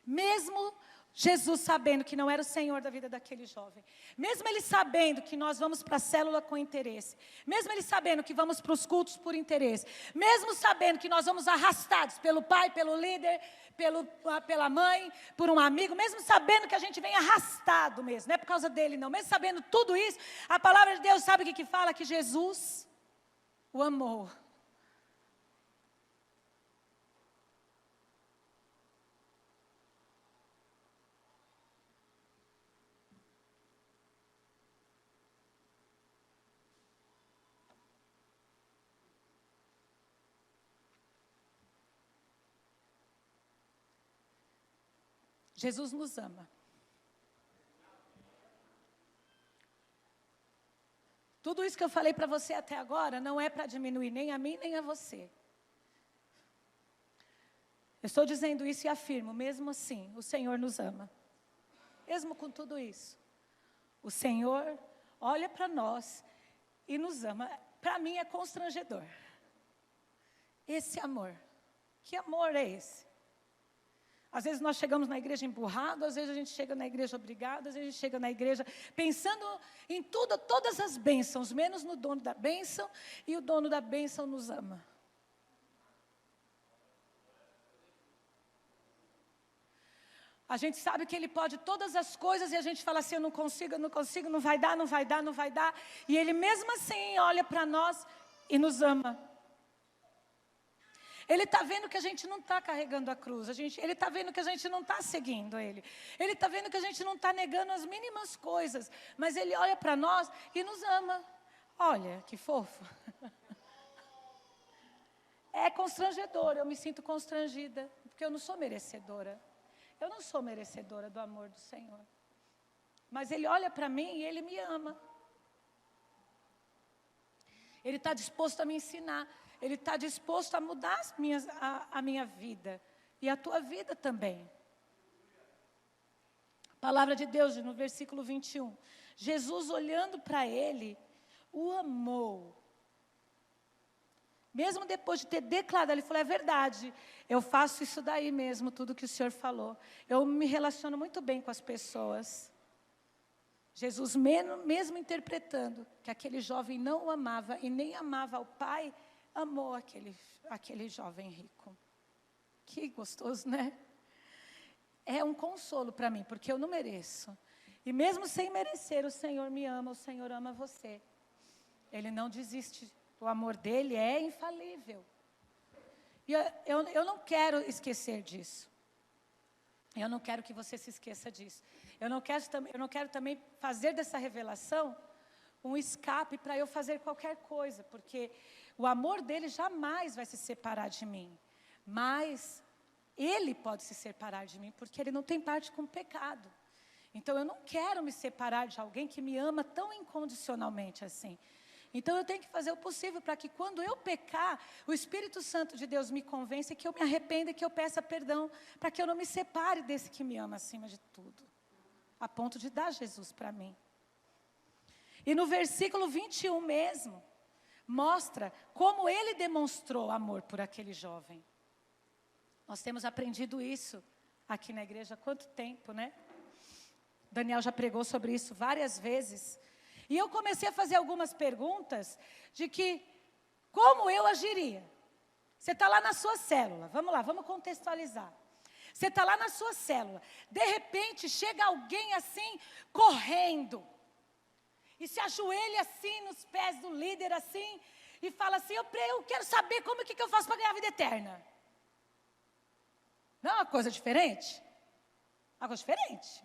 S1: mesmo Jesus sabendo que não era o Senhor da vida daquele jovem, mesmo ele sabendo que nós vamos para a célula com interesse, mesmo ele sabendo que vamos para os cultos por interesse, mesmo sabendo que nós vamos arrastados pelo pai, pelo líder, pela mãe, por um amigo, mesmo sabendo que a gente vem arrastado mesmo, não é por causa dele não, mesmo sabendo tudo isso, a palavra de Deus sabe o que fala? Que Jesus o amou. Jesus nos ama. Tudo isso que eu falei para você até agora não é para diminuir nem a mim nem a você. Eu estou dizendo isso e afirmo, mesmo assim, o Senhor nos ama. Mesmo com tudo isso. O Senhor olha para nós e nos ama. Para mim é constrangedor. Esse amor. Que amor é esse? Às vezes nós chegamos na igreja empurrado, às vezes a gente chega na igreja obrigado, às vezes a gente chega na igreja pensando em todas as bênçãos, menos no dono da bênção, e o dono da bênção nos ama. A gente sabe que Ele pode todas as coisas e a gente fala assim, eu não consigo, não vai dar, não vai dar, não vai dar. E Ele mesmo assim olha para nós e nos ama. Ele está vendo que a gente não está carregando a cruz. Ele está vendo que a gente não está seguindo Ele. Ele está vendo que a gente não está negando as mínimas coisas. Mas Ele olha para nós e nos ama. Olha, que fofo. É constrangedor, eu me sinto constrangida. Porque eu não sou merecedora. Eu não sou merecedora do amor do Senhor. Mas Ele olha para mim e Ele me ama. Ele está disposto a me ensinar. Ele está disposto a mudar a minha vida. E a tua vida também. A palavra de Deus, no versículo 21. Jesus, olhando para ele, o amou. Mesmo depois de ter declarado, ele falou, é verdade. Eu faço isso daí mesmo, tudo que o Senhor falou. Eu me relaciono muito bem com as pessoas. Jesus, mesmo interpretando que aquele jovem não o amava e nem amava o pai, amou aquele jovem rico. Que gostoso, né? É um consolo para mim, porque eu não mereço. E mesmo sem merecer, o Senhor me ama, o Senhor ama você. Ele não desiste, o amor dele é infalível. E eu não quero esquecer disso. Eu não quero que você se esqueça disso. Eu não quero também fazer dessa revelação um escape para eu fazer qualquer coisa, porque o amor dele jamais vai se separar de mim. Mas ele pode se separar de mim, porque ele não tem parte com o pecado. Então eu não quero me separar de alguém que me ama tão incondicionalmente assim. Então eu tenho que fazer o possível para que quando eu pecar, o Espírito Santo de Deus me convença, que eu me arrependa, que eu peça perdão, para que eu não me separe desse que me ama acima de tudo, a ponto de dar Jesus para mim. E no versículo 21 mesmo, mostra como ele demonstrou amor por aquele jovem. Nós temos aprendido isso aqui na igreja há quanto tempo, né? Daniel já pregou sobre isso várias vezes. E eu comecei a fazer algumas perguntas de que, como eu agiria? Você está lá na sua célula, vamos lá, vamos contextualizar. Você está lá na sua célula, de repente chega alguém assim, correndo, e se ajoelha assim nos pés do líder assim, e fala assim, eu quero saber como que eu faço para ganhar a vida eterna. Não é uma coisa diferente? Uma coisa diferente.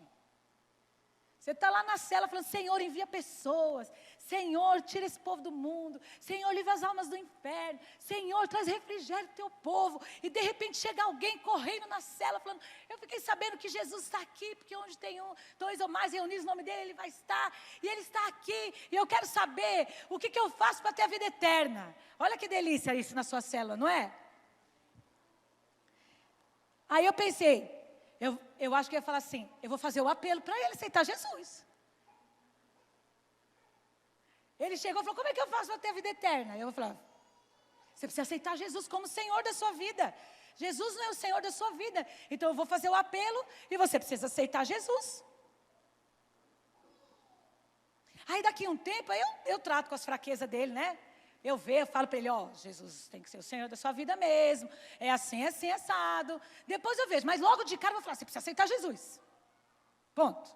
S1: Você está lá na cela falando, Senhor, envia pessoas. Senhor, tira esse povo do mundo. Senhor, livra as almas do inferno. Senhor, traz refrigério do teu povo. E de repente chega alguém correndo na cela falando, eu fiquei sabendo que Jesus está aqui, porque onde tem dois ou mais reunidos no nome dele, ele vai estar. E ele está aqui. E eu quero saber o que eu faço para ter a vida eterna. Olha que delícia isso na sua célula, não é? Aí eu pensei, eu acho que eu ia falar assim, eu vou fazer o apelo para ele aceitar Jesus. Ele chegou e falou, como é que eu faço para ter a vida eterna? Eu vou falar, você precisa aceitar Jesus como Senhor da sua vida. Jesus não é o Senhor da sua vida. Então eu vou fazer o apelo e você precisa aceitar Jesus. Aí daqui a um tempo, eu trato com as fraquezas dele, né? Eu falo para ele, Jesus tem que ser o Senhor da sua vida mesmo. É assim, assado. Depois eu vejo, mas logo de cara eu vou falar, você precisa aceitar Jesus. Ponto.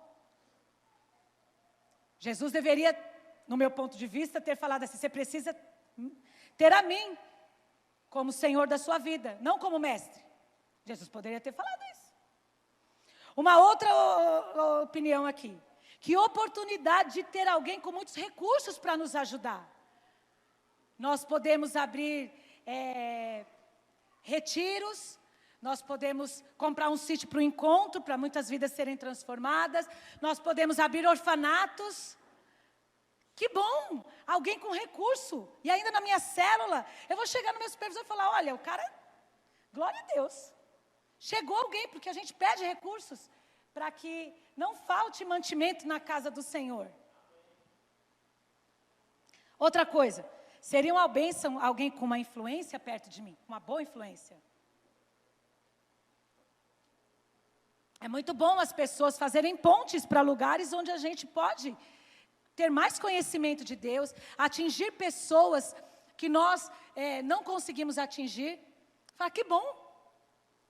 S1: Jesus deveria, no meu ponto de vista, ter falado assim, você precisa ter a mim como Senhor da sua vida, não como mestre. Jesus poderia ter falado isso. Uma outra opinião aqui. Que oportunidade de ter alguém com muitos recursos para nos ajudar. Nós podemos abrir retiros, nós podemos comprar um sítio para o encontro, para muitas vidas serem transformadas, nós podemos abrir orfanatos. Que bom, alguém com recurso. E ainda na minha célula, eu vou chegar no meu supervisor e falar, olha, o cara, glória a Deus. Chegou alguém, porque a gente pede recursos para que não falte mantimento na casa do Senhor. Outra coisa. Seria uma bênção alguém com uma influência perto de mim, uma boa influência. É muito bom as pessoas fazerem pontes para lugares onde a gente pode ter mais conhecimento de Deus, atingir pessoas que nós não conseguimos atingir. Fala, que bom,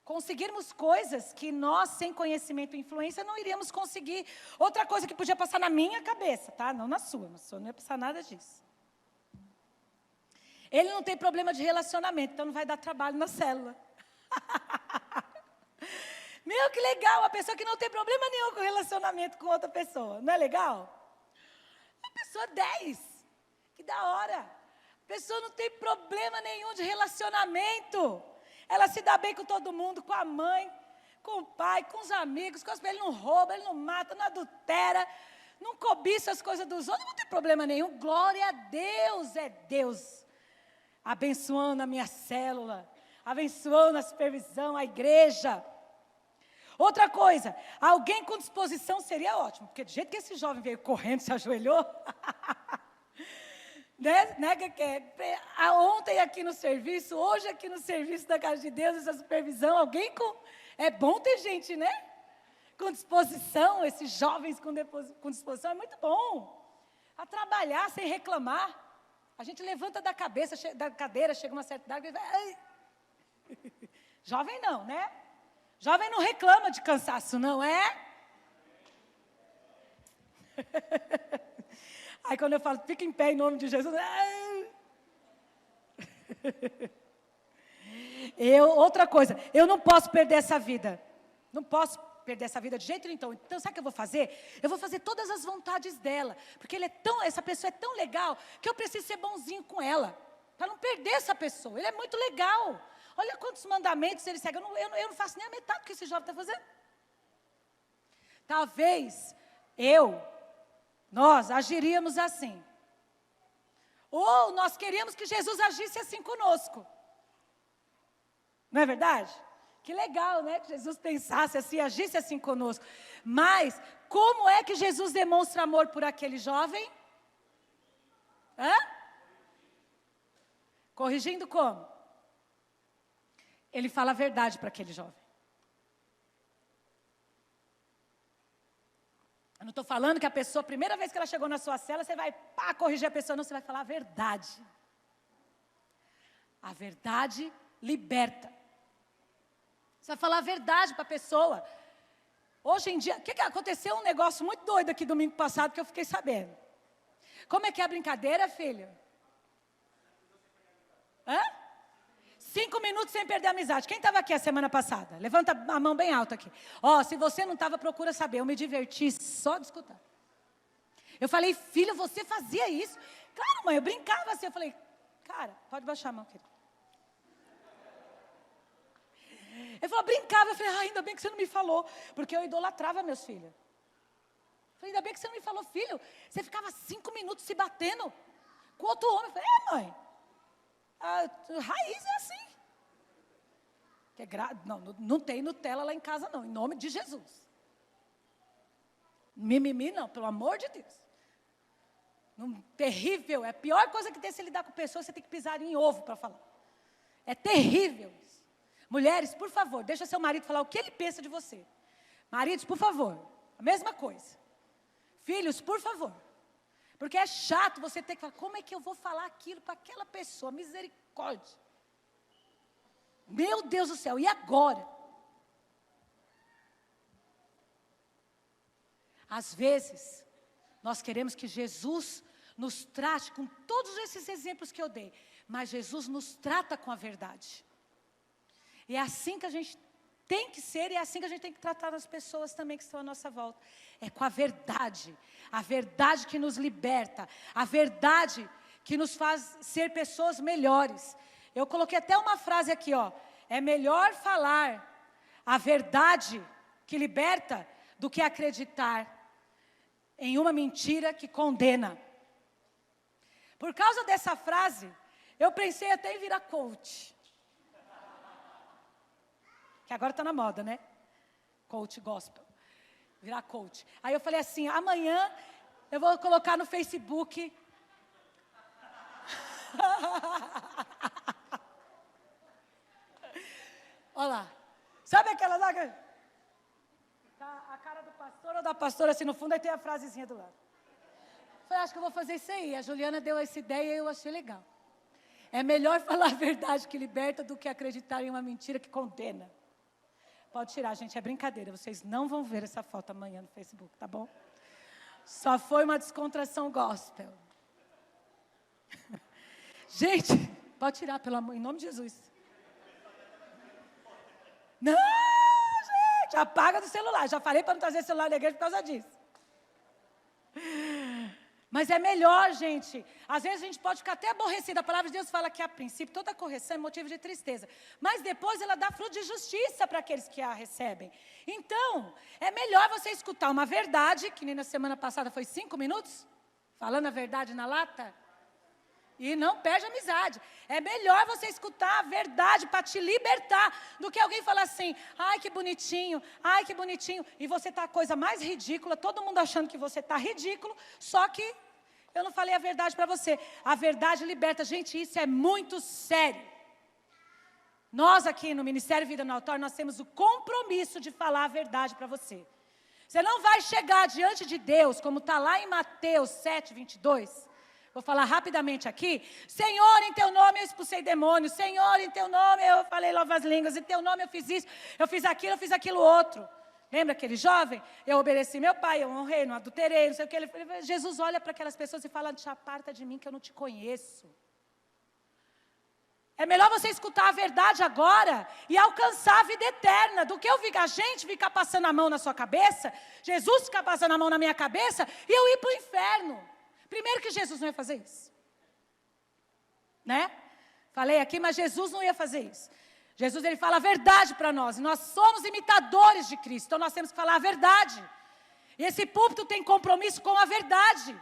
S1: conseguirmos coisas que nós, sem conhecimento e influência, não iríamos conseguir. Outra coisa que podia passar na minha cabeça, tá? Não na sua não ia passar nada disso. Ele não tem problema de relacionamento, então não vai dar trabalho na célula. Meu, que legal, uma pessoa que não tem problema nenhum com relacionamento com outra pessoa. Não é legal? Uma pessoa 10, que da hora. A pessoa não tem problema nenhum de relacionamento. Ela se dá bem com todo mundo, com a mãe, com o pai, com os amigos, ele não rouba, ele não mata, não adultera, não cobiça as coisas dos outros, não tem problema nenhum. Glória a Deus, é Deus. Abençoando a minha célula, abençoando a supervisão, a igreja. Outra coisa, alguém com disposição seria ótimo, porque do jeito que esse jovem veio correndo, se ajoelhou, né? Ontem aqui no serviço, hoje aqui no serviço da Casa de Deus, essa supervisão, alguém com... É bom ter gente, né? com disposição, esses jovens com disposição, é muito bom. A trabalhar sem reclamar. A gente levanta da cadeira, chega uma certa idade e vai... Ai. Jovem não, né? Jovem não reclama de cansaço, não é? Aí quando eu falo, fica em pé em nome de Jesus... Outra coisa, eu não posso perder essa vida. Não posso perder essa vida de jeito nenhum. Então, sabe o que eu vou fazer? Eu vou fazer todas as vontades dela. Porque essa pessoa é tão legal, que eu preciso ser bonzinho com ela. Para não perder essa pessoa. Ele é muito legal. Olha quantos mandamentos ele segue. Eu não faço nem a metade do que esse jovem está fazendo. Talvez, nós agiríamos assim. Ou nós queríamos que Jesus agisse assim conosco. Não é verdade? Que legal, né? Que Jesus pensasse assim, agisse assim conosco. Mas, como é que Jesus demonstra amor por aquele jovem? Corrigindo como? Ele fala a verdade para aquele jovem. Eu não estou falando que a pessoa, a primeira vez que ela chegou na sua cela, você vai corrigir a pessoa, não, você vai falar a verdade. A verdade liberta. Você vai falar a verdade para a pessoa. Hoje em dia, aconteceu um negócio muito doido aqui domingo passado que eu fiquei sabendo. Como é que é a brincadeira, filho? 5 minutos sem perder a amizade. Quem estava aqui a semana passada? Levanta a mão bem alta aqui. Se você não estava, procura saber. Eu me diverti só de escutar. Eu falei, filho, você fazia isso? Claro, mãe, eu brincava assim. Eu falei, cara, pode baixar a mão, querido. Ele falou, brincava. Eu falei, ainda bem que você não me falou. Porque eu idolatrava meus filhos. Eu falei, ainda bem que você não me falou, filho. Você ficava 5 minutos se batendo com outro homem. Eu falei, mãe. A raiz é assim. Não tem Nutella lá em casa, não. Em nome de Jesus. Mimimi, não. Pelo amor de Deus. Terrível. É a pior coisa que tem se lidar com pessoas. Você tem que pisar em ovo para falar. É terrível isso. Mulheres, por favor, deixa seu marido falar o que ele pensa de você. Maridos, por favor, a mesma coisa. Filhos, por favor. Porque é chato você ter que falar, como é que eu vou falar aquilo para aquela pessoa? Misericórdia. Meu Deus do céu, e agora? Às vezes, nós queremos que Jesus nos trate com todos esses exemplos que eu dei. Mas Jesus nos trata com a verdade. E é assim que a gente tem que ser, e é assim que a gente tem que tratar as pessoas também que estão à nossa volta. É com a verdade que nos liberta, a verdade que nos faz ser pessoas melhores. Eu coloquei até uma frase aqui, é melhor falar a verdade que liberta do que acreditar em uma mentira que condena. Por causa dessa frase, eu pensei até em virar coach. Que agora está na moda, né? Coach gospel. Virar coach. Aí eu falei assim, amanhã eu vou colocar no Facebook. Olha lá. Sabe aquela lá que... Tá a cara do pastor ou da pastora assim no fundo, aí tem a frasezinha do lado. Eu falei, acho que eu vou fazer isso aí. A Juliana deu essa ideia e eu achei legal. É melhor falar a verdade que liberta do que acreditar em uma mentira que condena. Pode tirar, gente, é brincadeira. Vocês não vão ver essa foto amanhã no Facebook, tá bom? Só foi uma descontração gospel. Gente, pode tirar, em nome de Jesus. Não, gente, apaga do celular. Já falei para não trazer celular da igreja por causa disso. Mas é melhor, gente. Às vezes a gente pode ficar até aborrecido. A palavra de Deus fala que a princípio toda correção é motivo de tristeza. Mas depois ela dá fruto de justiça para aqueles que a recebem. Então, é melhor você escutar uma verdade, que nem na semana passada foi 5 minutos, falando a verdade na lata, e não perde a amizade. É melhor você escutar a verdade para te libertar, do que alguém falar assim, ai que bonitinho, e você está a coisa mais ridícula, todo mundo achando que você está ridículo, só que eu não falei a verdade para você. A verdade liberta. Gente, isso é muito sério. Nós aqui no Ministério Vida no Altar, nós temos o compromisso de falar a verdade para você. Você não vai chegar diante de Deus, como está lá em Mateus 7, 22. Vou falar rapidamente aqui. Senhor, em teu nome eu expulsei demônios. Senhor, em teu nome eu falei novas línguas. Em teu nome eu fiz isso, eu fiz aquilo outro. Lembra aquele jovem? Eu obedeci meu pai, eu honrei, não adulterei, não sei o que. Jesus olha para aquelas pessoas e fala, aparta de mim que eu não te conheço. É melhor você escutar a verdade agora e alcançar a vida eterna, do que eu ficar, a gente ficar passando a mão na sua cabeça, Jesus ficar passando a mão na minha cabeça e eu ir para o inferno. Primeiro que Jesus não ia fazer isso. Né? Falei aqui, mas Jesus não ia fazer isso. Jesus, ele fala a verdade para nós. E nós somos imitadores de Cristo. Então nós temos que falar a verdade. E esse púlpito tem compromisso com a verdade.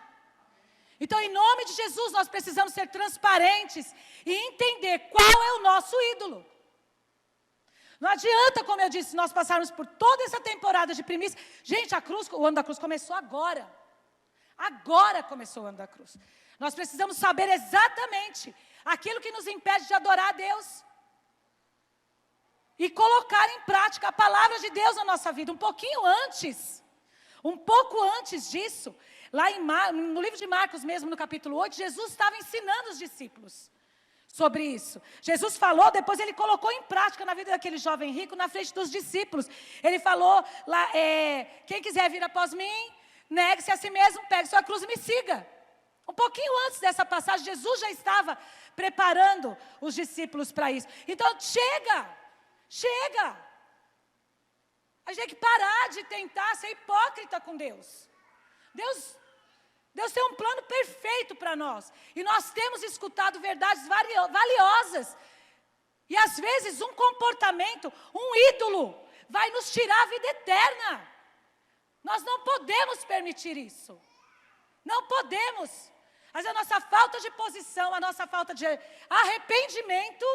S1: Então, em nome de Jesus, nós precisamos ser transparentes e entender qual é o nosso ídolo. Não adianta, como eu disse, nós passarmos por toda essa temporada de primícia. Gente, o ano da cruz começou agora. Agora começou o ano da cruz. Nós precisamos saber exatamente aquilo que nos impede de adorar a Deus. E colocar em prática a palavra de Deus na nossa vida. Um pouco antes disso, lá no livro de Marcos mesmo, no capítulo 8, Jesus estava ensinando os discípulos sobre isso. Jesus falou, depois ele colocou em prática na vida daquele jovem rico, na frente dos discípulos. Ele falou, lá, quem quiser vir após mim, negue-se a si mesmo, pegue sua cruz e me siga. Um pouquinho antes dessa passagem, Jesus já estava preparando os discípulos para isso. Então, chega. A gente tem que parar de tentar ser hipócrita com Deus. Deus tem um plano perfeito para nós. E nós temos escutado verdades valiosas. E às vezes um comportamento, um ídolo, vai nos tirar a vida eterna. Nós não podemos permitir isso. Não podemos. Mas a nossa falta de posição, a nossa falta de arrependimento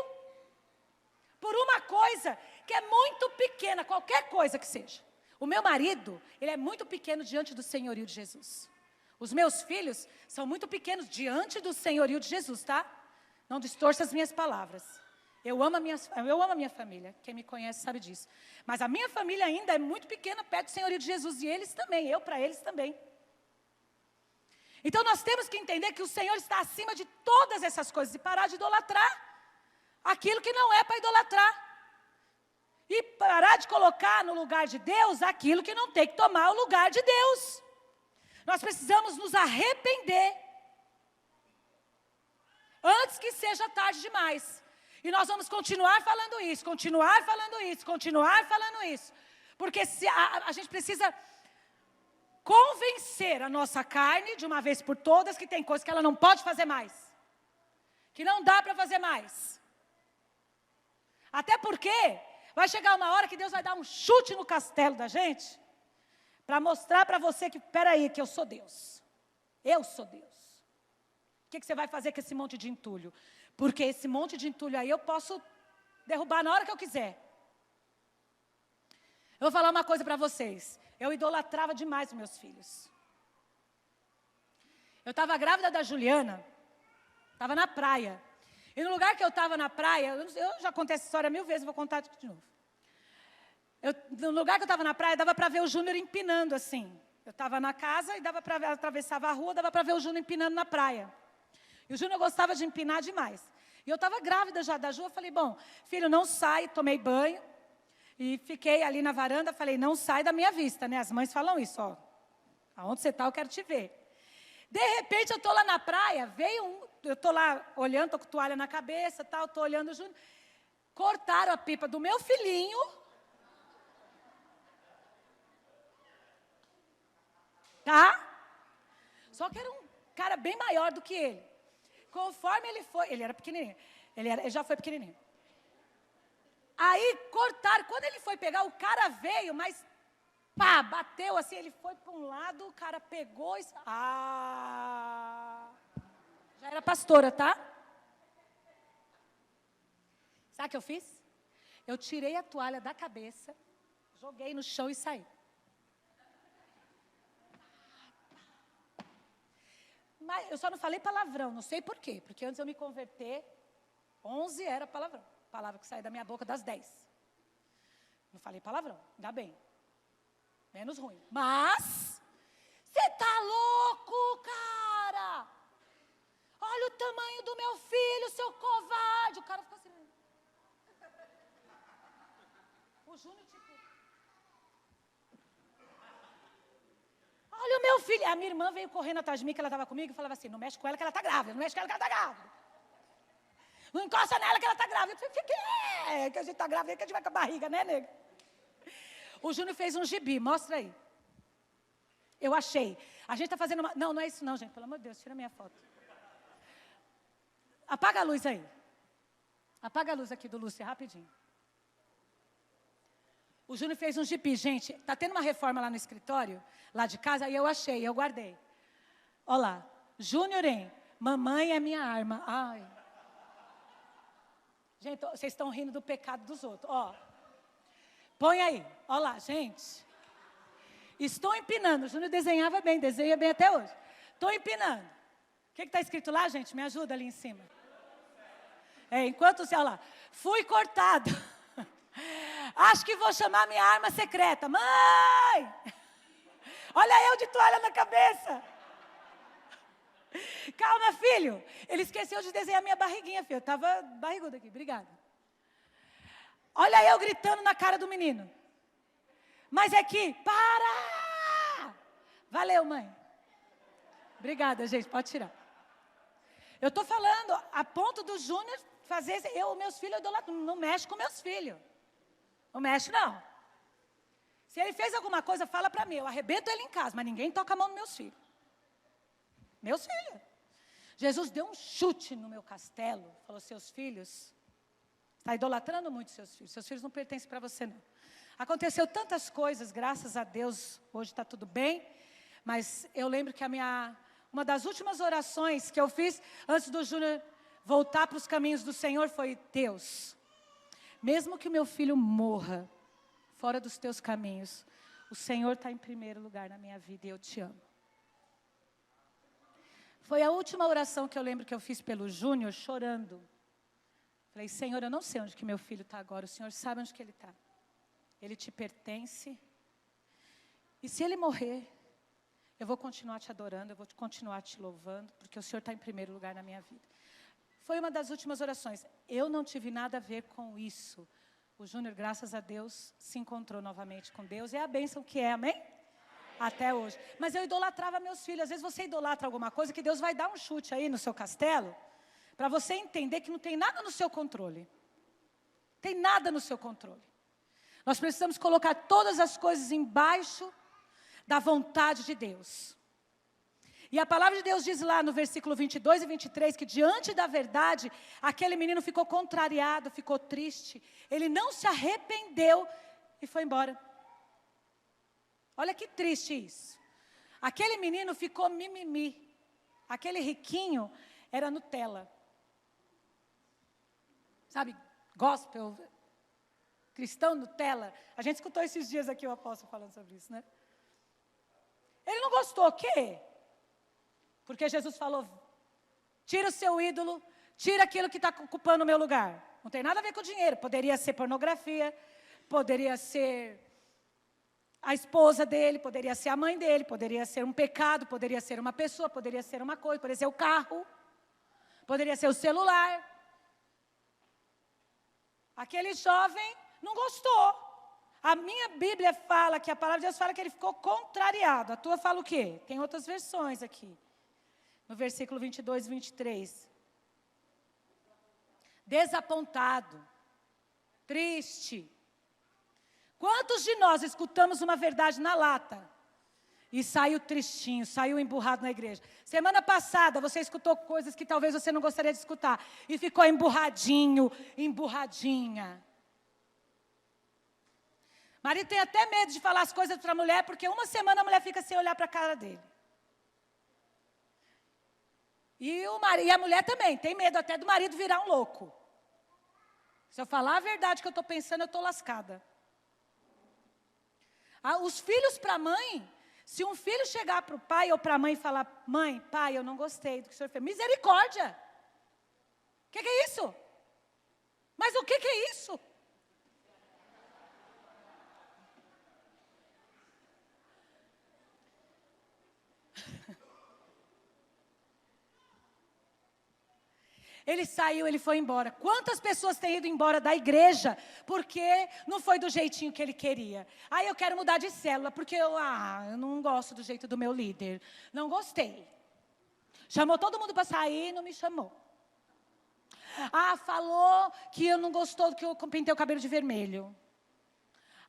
S1: por uma coisa que é muito pequena, qualquer coisa que seja. O meu marido, ele é muito pequeno diante do senhorio de Jesus. Os meus filhos são muito pequenos diante do senhorio de Jesus, tá? Não distorça as minhas palavras. Eu amo a minha família, quem me conhece sabe disso. Mas a minha família ainda é muito pequena perto do senhorio de Jesus, e eles também, eu para eles também. Então nós temos que entender que o Senhor está acima de todas essas coisas e parar de idolatrar aquilo que não é para idolatrar. E parar de colocar no lugar de Deus aquilo que não tem que tomar o lugar de Deus. Nós precisamos nos arrepender antes que seja tarde demais. E nós vamos continuar falando isso, porque a gente precisa convencer a nossa carne, de uma vez por todas, que tem coisas que ela não pode fazer mais. Que não dá para fazer mais. Até porque vai chegar uma hora que Deus vai dar um chute no castelo da gente, para mostrar para você que, peraí, que eu sou Deus. Eu sou Deus. O que você vai fazer com esse monte de entulho? Porque esse monte de entulho aí eu posso derrubar na hora que eu quiser. Eu vou falar uma coisa para vocês. Eu idolatrava demais os meus filhos. Eu estava grávida da Juliana, estava na praia. E no lugar que eu estava na praia, eu já contei essa história 1000 vezes, vou contar de novo. No lugar que eu estava na praia, dava para ver o Júnior empinando assim. Eu estava na casa e dava para ver, atravessava a rua, dava para ver o Júnior empinando na praia. E o Júnior gostava de empinar demais. E eu estava grávida já da Ju, eu falei, bom, filho, não sai, tomei banho. E fiquei ali na varanda, falei, não sai da minha vista, né? As mães falam isso, ó. Aonde você está, eu quero te ver. De repente, eu estou lá na praia, eu estou lá olhando, estou com toalha na cabeça, tal, estou olhando o Júnior. Cortaram a pipa do meu filhinho. Tá? Só que era um cara bem maior do que ele. Conforme ele foi, ele era pequenininho, ele já foi pequenininho. Aí cortaram, quando ele foi pegar, o cara veio, mas pá, bateu assim, ele foi para um lado, o cara pegou e... já era pastora, tá? Sabe o que eu fiz? Eu tirei a toalha da cabeça, joguei no chão e saí. Mas eu só não falei palavrão, não sei por quê. Porque antes de eu me converter, 11 era palavrão. Palavra que saía da minha boca das 10. Não falei palavrão, ainda bem. Menos ruim. Mas, você tá louco, cara? Olha o tamanho do meu filho, seu covarde. O cara ficou assim. O Júnior, tipo... Olha o meu filho. A minha irmã veio correndo atrás de mim, que ela estava comigo, e falava assim, não mexe com ela que ela está grávida, não mexe com ela que ela está grávida. Não encosta nela que ela está grávida. Eu falei, o que é? Que a gente está grávida, que a gente vai com a barriga, né, nego? O Júnior fez um gibi, mostra aí. Eu achei. A gente está fazendo uma... Não, não é isso não, gente. Pelo amor de Deus, tira a minha foto. Apaga a luz aí. Apaga a luz aqui do Lúcio, rapidinho. O Júnior fez um gibi. Gente, está tendo uma reforma lá no escritório, lá de casa, e eu achei, eu guardei. Olha lá. Júnior, hein? Mamãe é minha arma. Ai. Gente, vocês estão rindo do pecado dos outros. Ó. Põe aí. Olha lá, gente. Estou empinando. O Júnior desenhava bem, desenha bem até hoje. Estou empinando. O que está escrito lá, gente? Me ajuda ali em cima. Enquanto você, olha lá. Fui cortado. Acho que vou chamar minha arma secreta. Mãe! Olha eu de toalha na cabeça. Calma, filho. Ele esqueceu de desenhar minha barriguinha, filho. Eu estava barriguda aqui, obrigada. Olha eu gritando na cara do menino. Mas é que, para! Valeu, mãe. Obrigada, gente, pode tirar. Eu estou falando a ponto do Júnior fazer... meus filhos, não mexe com meus filhos. Não mexe, não. Se ele fez alguma coisa, fala para mim. Eu arrebento ele em casa, mas ninguém toca a mão nos meus filhos. Meus filhos. Jesus deu um chute no meu castelo. Falou, seus filhos... Está idolatrando muito seus filhos. Seus filhos não pertencem para você, não. Aconteceu tantas coisas, graças a Deus, hoje está tudo bem. Mas eu lembro que uma das últimas orações que eu fiz, antes do Júnior voltar para os caminhos do Senhor, foi, Deus, mesmo que o meu filho morra fora dos teus caminhos, o Senhor está em primeiro lugar na minha vida e eu te amo. Foi a última oração que eu lembro que eu fiz pelo Júnior, chorando. Falei, Senhor, eu não sei onde que meu filho está agora, o Senhor sabe onde que ele está. Ele te pertence. E se ele morrer, eu vou continuar te adorando, eu vou continuar te louvando, porque o Senhor está em primeiro lugar na minha vida. Foi uma das últimas orações. Eu não tive nada a ver com isso. O Júnior, graças a Deus, se encontrou novamente com Deus. É a bênção que é, amém? Até hoje. Mas eu idolatrava meus filhos. Às vezes você idolatra alguma coisa que Deus vai dar um chute aí no seu castelo, para você entender que não tem nada no seu controle. Tem nada no seu controle. Nós precisamos colocar todas as coisas embaixo da vontade de Deus. E a palavra de Deus diz lá no versículo 22 e 23, que diante da verdade, aquele menino ficou contrariado, ficou triste. Ele não se arrependeu e foi embora. Olha que triste isso. Aquele menino ficou mimimi. Aquele riquinho era Nutella. Sabe, gospel, cristão Nutella. A gente escutou esses dias aqui o apóstolo falando sobre isso, né? Ele não gostou, o quê? Porque Jesus falou, tira o seu ídolo, tira aquilo que está ocupando o meu lugar. Não tem nada a ver com dinheiro. Poderia ser pornografia, poderia ser a esposa dele, poderia ser a mãe dele, poderia ser um pecado, poderia ser uma pessoa, poderia ser uma coisa, poderia ser o carro, poderia ser o celular. Aquele jovem não gostou. A minha Bíblia fala que a palavra de Deus fala que ele ficou contrariado. A tua fala o quê? Tem outras versões aqui. No versículo 22 e 23. Desapontado. Triste. Quantos de nós escutamos uma verdade na lata e saiu tristinho, saiu emburrado na igreja? Semana passada você escutou coisas que talvez você não gostaria de escutar e ficou emburradinho, emburradinha. Marido tem até medo de falar as coisas para a mulher, porque uma semana a mulher fica sem olhar para a cara dele. E a mulher também, tem medo até do marido virar um louco. Se eu falar a verdade que eu estou pensando, eu estou lascada. Os filhos para a mãe, se um filho chegar para o pai ou para a mãe e falar, mãe, pai, eu não gostei do que o senhor fez. Misericórdia! O que é isso? Mas o que é isso? Ele saiu, ele foi embora. Quantas pessoas têm ido embora da igreja porque não foi do jeitinho que ele queria? Ah, eu quero mudar de célula porque eu não gosto do jeito do meu líder. Não gostei. Chamou todo mundo para sair e não me chamou. Ah, falou que eu não gostou que eu pintei o cabelo de vermelho.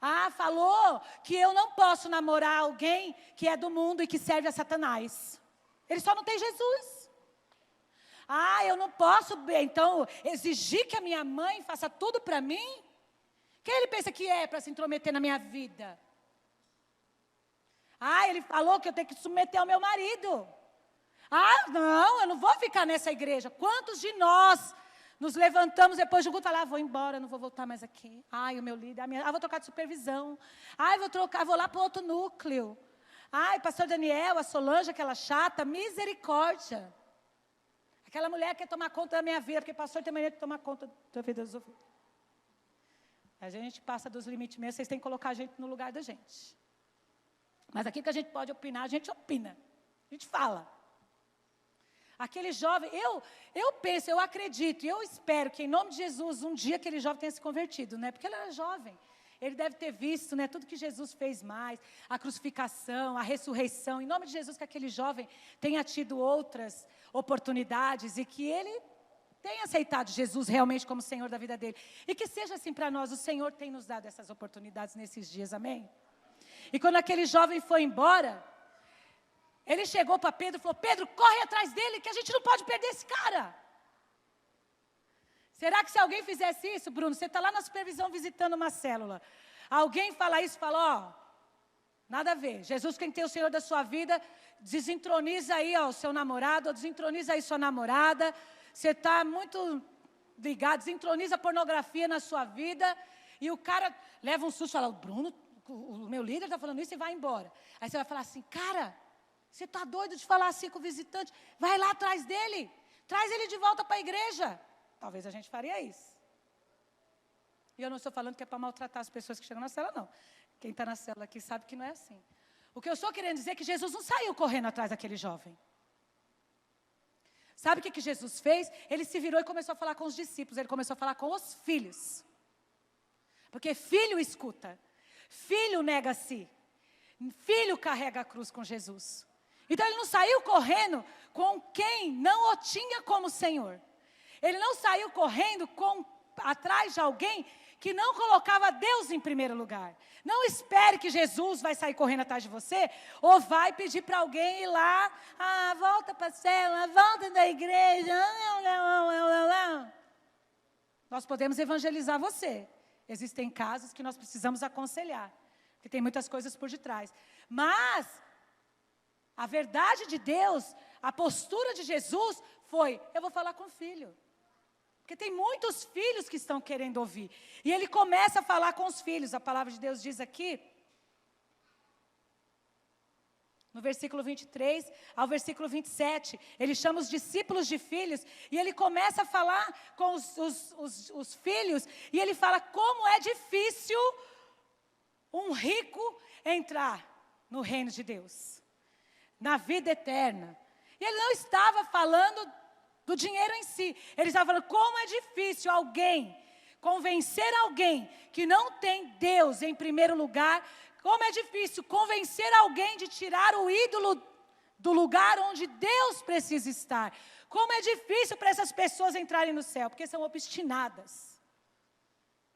S1: Ah, falou que eu não posso namorar alguém que é do mundo e que serve a Satanás. Ele só não tem Jesus. Ah, eu não posso, então, exigir que a minha mãe faça tudo para mim? Quem ele pensa que é para se intrometer na minha vida? Ah, ele falou que eu tenho que submeter ao meu marido. Ah, não, eu não vou ficar nessa igreja. Quantos de nós nos levantamos depois de um culto e falamos, vou embora, não vou voltar mais aqui. Ai, o meu líder, vou trocar de supervisão. Ai, vou lá para outro núcleo. Ai, pastor Daniel, a Solange, aquela chata, misericórdia. Aquela mulher quer tomar conta da minha vida, porque pastor tem maneira de tomar conta da vida dos outros. A gente passa dos limites mesmo, vocês têm que colocar a gente no lugar da gente. Mas aquilo que a gente pode opinar, a gente opina. A gente fala. Aquele jovem, eu penso, eu acredito, eu espero que em nome de Jesus, um dia aquele jovem tenha se convertido, né? Porque ele era jovem. Ele deve ter visto, né, tudo que Jesus fez mais, a crucificação, a ressurreição. Em nome de Jesus, que aquele jovem tenha tido outras oportunidades e que ele tenha aceitado Jesus realmente como Senhor da vida dele. E que seja assim para nós, o Senhor tem nos dado essas oportunidades nesses dias, amém? E quando aquele jovem foi embora, ele chegou para Pedro e falou, Pedro, corre atrás dele que a gente não pode perder esse cara. Será que se alguém fizesse isso, Bruno, você está lá na supervisão visitando uma célula, alguém fala isso, fala, nada a ver, Jesus quem tem o Senhor da sua vida, desentroniza aí o seu namorado, ou desentroniza aí sua namorada, você está muito ligado, desentroniza a pornografia na sua vida, e o cara leva um susto e fala, Bruno, o meu líder está falando isso e vai embora. Aí você vai falar assim, cara, você está doido de falar assim com o visitante, vai lá atrás dele, traz ele de volta para a igreja. Talvez a gente faria isso. E eu não estou falando que é para maltratar as pessoas que chegam na célula, não. Quem está na célula aqui sabe que não é assim. O que eu estou querendo dizer é que Jesus não saiu correndo atrás daquele jovem. Sabe o que Jesus fez? Ele se virou e começou a falar com os discípulos. Ele começou a falar com os filhos. Porque filho escuta. Filho nega a si. Filho carrega a cruz com Jesus. Então ele não saiu correndo com quem não o tinha como Senhor. Ele não saiu correndo atrás de alguém que não colocava Deus em primeiro lugar. Não espere que Jesus vai sair correndo atrás de você, ou vai pedir para alguém ir lá, volta para a célula, volta da igreja. Nós podemos evangelizar você. Existem casos que nós precisamos aconselhar, porque tem muitas coisas por detrás. Mas a verdade de Deus, a postura de Jesus foi, eu vou falar com o filho. Porque tem muitos filhos que estão querendo ouvir. E ele começa a falar com os filhos. A palavra de Deus diz aqui, no versículo 23 ao versículo 27, ele chama os discípulos de filhos, e ele começa a falar com os filhos, e ele fala como é difícil um rico entrar no reino de Deus, na vida eterna. E ele não estava falando do dinheiro em si. Ele estava falando como é difícil convencer alguém que não tem Deus em primeiro lugar, como é difícil convencer alguém de tirar o ídolo do lugar onde Deus precisa estar. Como é difícil para essas pessoas entrarem no céu, porque são obstinadas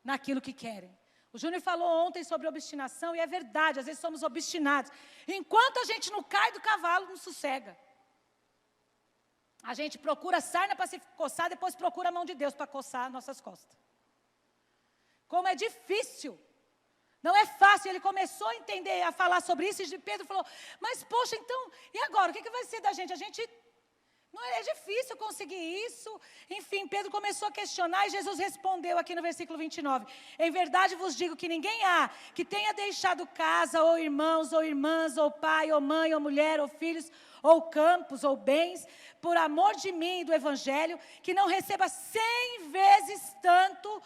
S1: naquilo que querem. O Júnior falou ontem sobre obstinação, e é verdade, às vezes somos obstinados. Enquanto a gente não cai do cavalo, não sossega. A gente procura sarna para se coçar, depois procura a mão de Deus para coçar nossas costas. Como é difícil. Não é fácil. Ele começou a entender, a falar sobre isso, e Pedro falou, mas poxa, então, e agora? O que vai ser da gente? A gente, não é difícil conseguir isso. Enfim, Pedro começou a questionar, e Jesus respondeu aqui no versículo 29. Em verdade vos digo que ninguém há que tenha deixado casa, ou irmãos, ou irmãs, ou pai, ou mãe, ou mulher, ou filhos, ou campos, ou bens, por amor de mim e do Evangelho, que não receba 100 vezes tanto,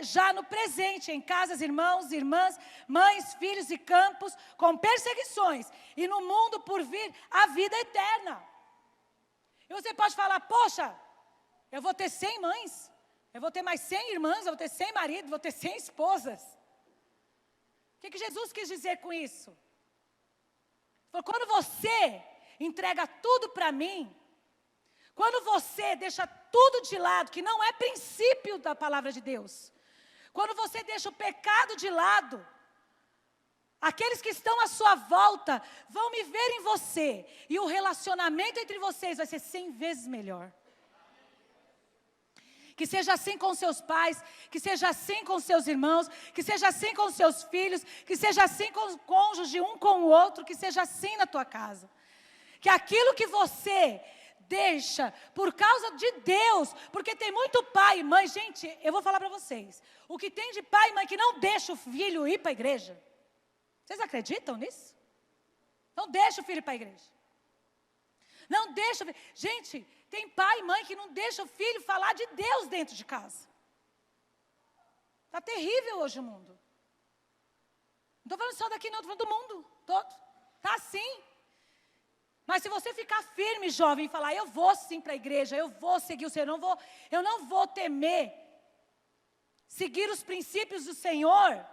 S1: já no presente, em casas, irmãos, irmãs, mães, filhos e campos, com perseguições, e no mundo por vir a vida eterna. E você pode falar, poxa, Eu vou ter 100 mães, eu vou ter mais 100 irmãs, eu vou ter 100 maridos, vou ter 100 esposas. O que Jesus quis dizer com isso? Foi quando você entrega tudo para mim, quando você deixa tudo de lado, que não é princípio da palavra de Deus, quando você deixa o pecado de lado, aqueles que estão à sua volta vão me ver em você, e o relacionamento entre vocês vai ser 100 vezes melhor. Que seja assim com seus pais, que seja assim com seus irmãos, que seja assim com seus filhos, que seja assim com os cônjuges um com o outro, que seja assim na tua casa. Que aquilo que você deixa por causa de Deus, porque tem muito pai e mãe, gente, eu vou falar para vocês, o que tem de pai e mãe que não deixa o filho ir para a igreja, vocês acreditam nisso? Não deixa o filho ir para a igreja. Não deixa, gente, tem pai e mãe que não deixa o filho falar de Deus dentro de casa. Está terrível hoje o mundo. Não estou falando só daqui não, estou falando do mundo todo. Está assim. Mas se você ficar firme, jovem, e falar, eu vou sim para a igreja, eu vou seguir o Senhor, eu não vou temer, seguir os princípios do Senhor,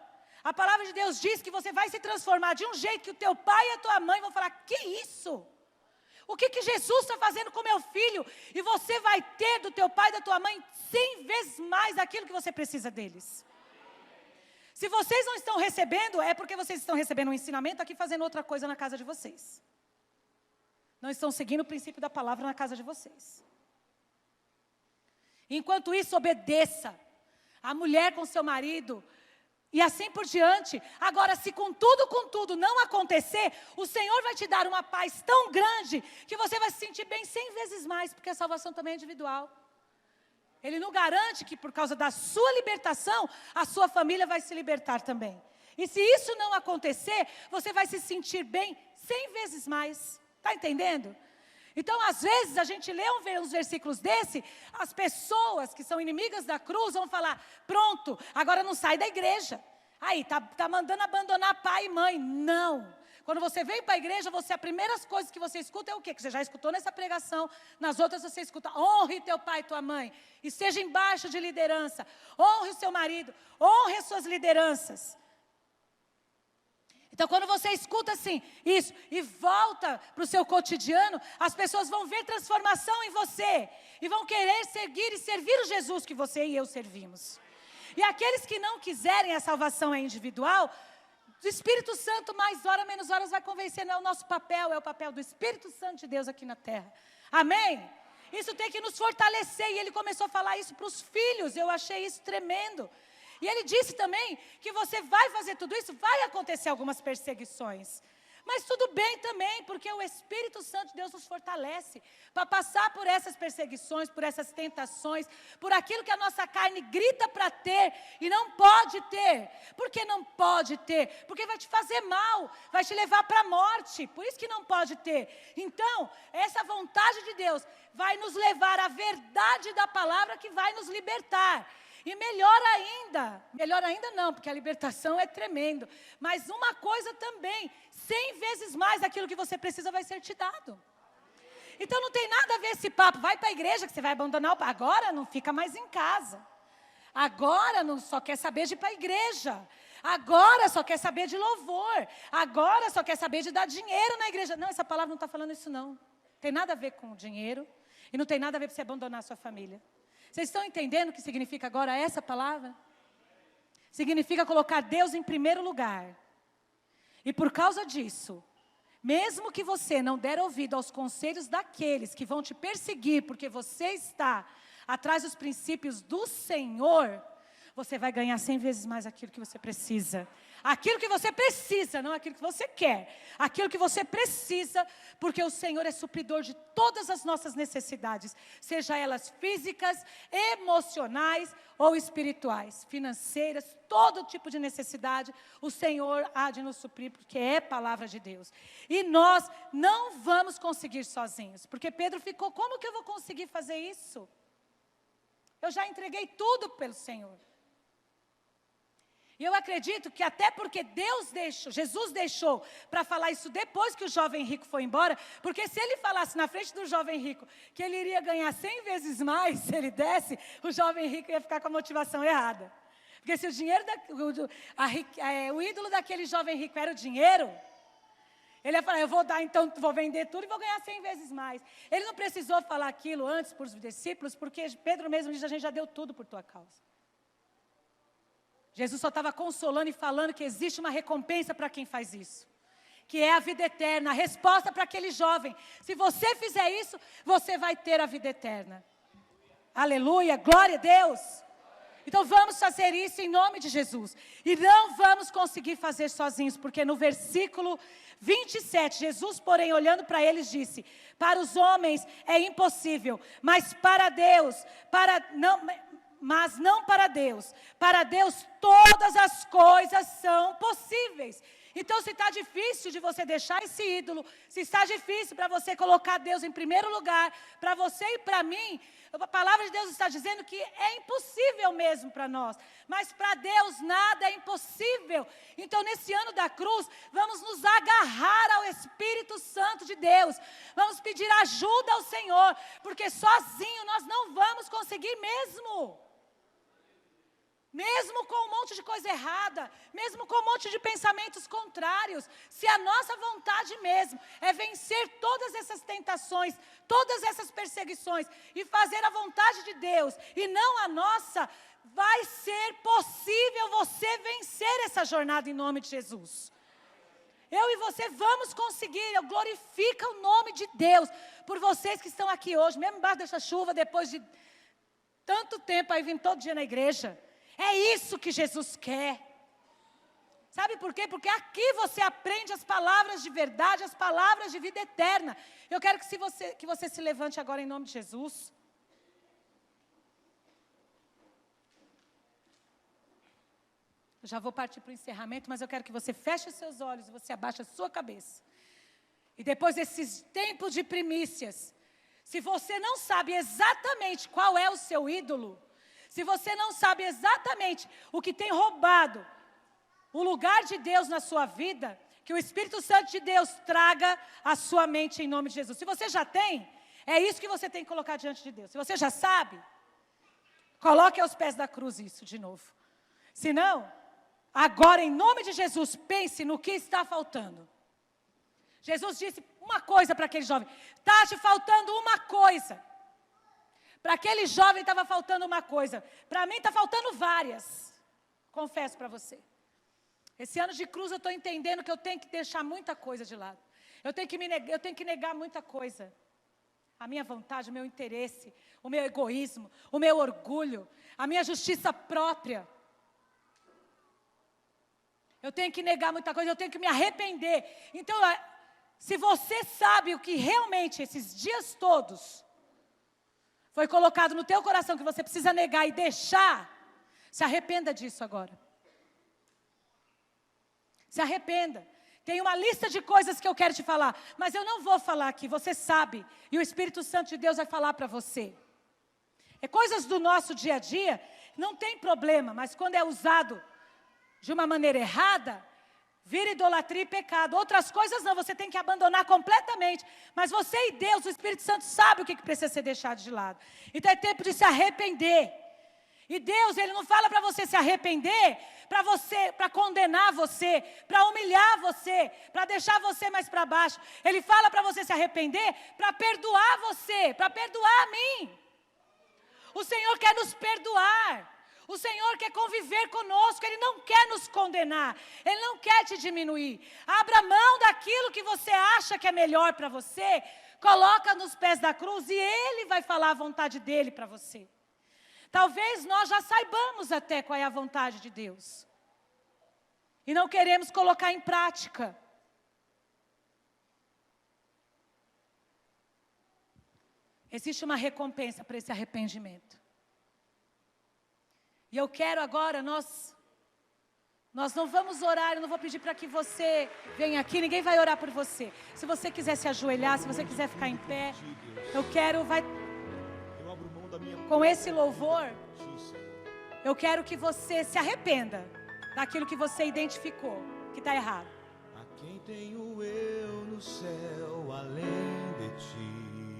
S1: a palavra de Deus diz que você vai se transformar de um jeito que o teu pai e a tua mãe vão falar, que isso? O que Jesus está fazendo com meu filho? E você vai ter do teu pai e da tua mãe 100 vezes mais aquilo que você precisa deles. Se vocês não estão recebendo, é porque vocês estão recebendo um ensinamento aqui fazendo outra coisa na casa de vocês. Não estão seguindo o princípio da palavra na casa de vocês. Enquanto isso, obedeça. A mulher com seu marido, e assim por diante. Agora, se com tudo não acontecer, o Senhor vai te dar uma paz tão grande, que você vai se sentir bem 100 vezes mais, porque a salvação também é individual. Ele não garante que por causa da sua libertação, a sua família vai se libertar também. E se isso não acontecer, você vai se sentir bem 100 vezes mais. Está entendendo? Então, às vezes, a gente lê uns versículos desse, as pessoas que são inimigas da cruz vão falar, pronto, agora não sai da igreja. Aí, tá mandando abandonar pai e mãe. Não. Quando você vem para a igreja, a primeira coisa que você escuta é o quê? Que você já escutou nessa pregação, nas outras você escuta, honre teu pai e tua mãe, e seja embaixo de liderança, honre o seu marido, honre as suas lideranças. Então, quando você escuta assim, isso, e volta para o seu cotidiano, as pessoas vão ver transformação em você, e vão querer seguir e servir o Jesus que você e eu servimos. E aqueles que não quiserem, a salvação é individual, o Espírito Santo, mais hora, menos horas, vai convencer, não é o nosso papel, é o papel do Espírito Santo de Deus aqui na terra. Amém? Isso tem que nos fortalecer, e ele começou a falar isso para os filhos, eu achei isso tremendo. E ele disse também que você vai fazer tudo isso, vai acontecer algumas perseguições. Mas tudo bem também, porque o Espírito Santo de Deus nos fortalece para passar por essas perseguições, por essas tentações, por aquilo que a nossa carne grita para ter e não pode ter. Por que não pode ter? Porque vai te fazer mal, vai te levar para a morte, por isso que não pode ter. Então, essa vontade de Deus vai nos levar à verdade da palavra que vai nos libertar. E melhor ainda não, porque a libertação é tremendo. Mas uma coisa também, 100 vezes mais aquilo que você precisa vai ser te dado. Então não tem nada a ver esse papo, vai para a igreja que você vai abandonar o pai. Agora não fica mais em casa. Agora não só quer saber de ir para a igreja. Agora só quer saber de louvor. Agora só quer saber de dar dinheiro na igreja. Não, essa palavra não está falando isso não. Tem nada a ver com dinheiro e não tem nada a ver com você abandonar a sua família. Vocês estão entendendo o que significa agora essa palavra? Significa colocar Deus em primeiro lugar. E por causa disso, mesmo que você não der ouvido aos conselhos daqueles que vão te perseguir, porque você está atrás dos princípios do Senhor, você vai ganhar 100 vezes mais aquilo que você precisa. Aquilo que você precisa, não aquilo que você quer. Aquilo que você precisa, porque o Senhor é supridor de todas as nossas necessidades, seja elas físicas, emocionais ou espirituais, financeiras, todo tipo de necessidade, o Senhor há de nos suprir, porque é palavra de Deus. E nós não vamos conseguir sozinhos, porque Pedro ficou, como que eu vou conseguir fazer isso? Eu já entreguei tudo pelo Senhor. E eu acredito que até porque Jesus deixou para falar isso depois que o jovem rico foi embora, porque se ele falasse na frente do jovem rico que ele iria ganhar 100 vezes mais se ele desse, o jovem rico ia ficar com a motivação errada. Porque se o dinheiro, o ídolo daquele jovem rico era o dinheiro, ele ia falar, eu vou dar, então vou vender tudo e vou ganhar 100 vezes mais. Ele não precisou falar aquilo antes para os discípulos, porque Pedro mesmo disse, a gente já deu tudo por tua causa. Jesus só estava consolando e falando que existe uma recompensa para quem faz isso. Que é a vida eterna, a resposta para aquele jovem. Se você fizer isso, você vai ter a vida eterna. Aleluia, glória a Deus. Então vamos fazer isso em nome de Jesus. E não vamos conseguir fazer sozinhos, porque no versículo 27, Jesus, porém, olhando para eles, disse, para os homens é impossível, mas para Deus, mas não para Deus. Para Deus todas as coisas são possíveis. Então se está difícil de você deixar esse ídolo, se está difícil para você colocar Deus em primeiro lugar, para você e para mim, a palavra de Deus está dizendo que é impossível mesmo para nós. Mas para Deus nada é impossível. Então nesse ano da cruz, vamos nos agarrar ao Espírito Santo de Deus. Vamos pedir ajuda ao Senhor, porque sozinho nós não vamos conseguir mesmo. Mesmo com um monte de coisa errada, mesmo com um monte de pensamentos contrários, se a nossa vontade mesmo é vencer todas essas tentações, todas essas perseguições e fazer a vontade de Deus e não a nossa, vai ser possível você vencer essa jornada em nome de Jesus. Eu e você vamos conseguir, eu glorifico o nome de Deus por vocês que estão aqui hoje, mesmo embaixo dessa chuva, depois de tanto tempo aí vindo todo dia na igreja. É isso que Jesus quer. Sabe por quê? Porque aqui você aprende as palavras de verdade, as palavras de vida eterna. Eu quero que você se levante agora em nome de Jesus. Eu já vou partir para o encerramento, mas eu quero que você feche os seus olhos e você abaixe a sua cabeça. E depois desses tempos de primícias, se você não sabe exatamente qual é o seu ídolo, se você não sabe exatamente o que tem roubado o lugar de Deus na sua vida, que o Espírito Santo de Deus traga à sua mente em nome de Jesus. Se você já tem, é isso que você tem que colocar diante de Deus. Se você já sabe, coloque aos pés da cruz isso de novo. Se não, agora em nome de Jesus, pense no que está faltando. Jesus disse uma coisa para aquele jovem, está te faltando uma coisa. Para aquele jovem estava faltando uma coisa. Para mim está faltando várias. Confesso para você. Esse ano de cruz eu estou entendendo que eu tenho que deixar muita coisa de lado. Eu tenho que negar muita coisa. A minha vontade, o meu interesse, o meu egoísmo, o meu orgulho, a minha justiça própria. Eu tenho que negar muita coisa, eu tenho que me arrepender. Então, se você sabe o que realmente esses dias todos foi colocado no teu coração que você precisa negar e deixar, se arrependa disso agora. Se arrependa. Tem uma lista de coisas que eu quero te falar, mas eu não vou falar aqui, você sabe, e o Espírito Santo de Deus vai falar para você. É coisas do nosso dia a dia, não tem problema, mas quando é usado de uma maneira errada, vira idolatria e pecado. Outras coisas não, você tem que abandonar completamente. Mas você e Deus, o Espírito Santo, sabe o que precisa ser deixado de lado. Então é tempo de se arrepender. E Deus, Ele não fala para você se arrepender, para condenar você, para humilhar você, para deixar você mais para baixo. Ele fala para você se arrepender, para perdoar você, para perdoar a mim. O Senhor quer nos perdoar. O Senhor quer conviver conosco, Ele não quer nos condenar, Ele não quer te diminuir. Abra mão daquilo que você acha que é melhor para você, coloca nos pés da cruz e Ele vai falar a vontade dEle para você. Talvez nós já saibamos até qual é a vontade de Deus, e não queremos colocar em prática. Existe uma recompensa para esse arrependimento. E eu quero agora, nós não vamos orar, eu não vou pedir para que você venha aqui, ninguém vai orar por você. Se você quiser se ajoelhar, se você quiser ficar em pé, com esse louvor, eu quero que você se arrependa. daquilo que você identificou que está errado.
S2: A quem tenho eu no céu além de ti?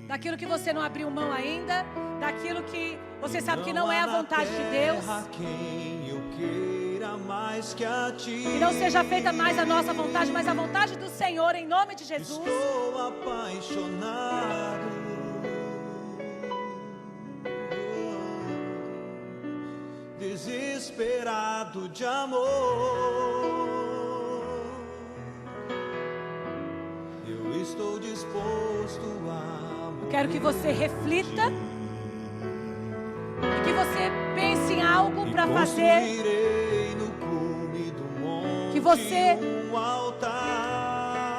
S1: Daquilo que você não abriu mão ainda, daquilo que você sabe que não é a vontade de Deus.
S2: Quem eu queira mais que a ti.
S1: Que não seja feita mais a nossa vontade, mas a vontade do Senhor, em nome de Jesus.
S2: Estou apaixonado, desesperado de amor. Eu estou disposto a morrer.
S1: Quero que você reflita e que você pense em algo para fazer. Que você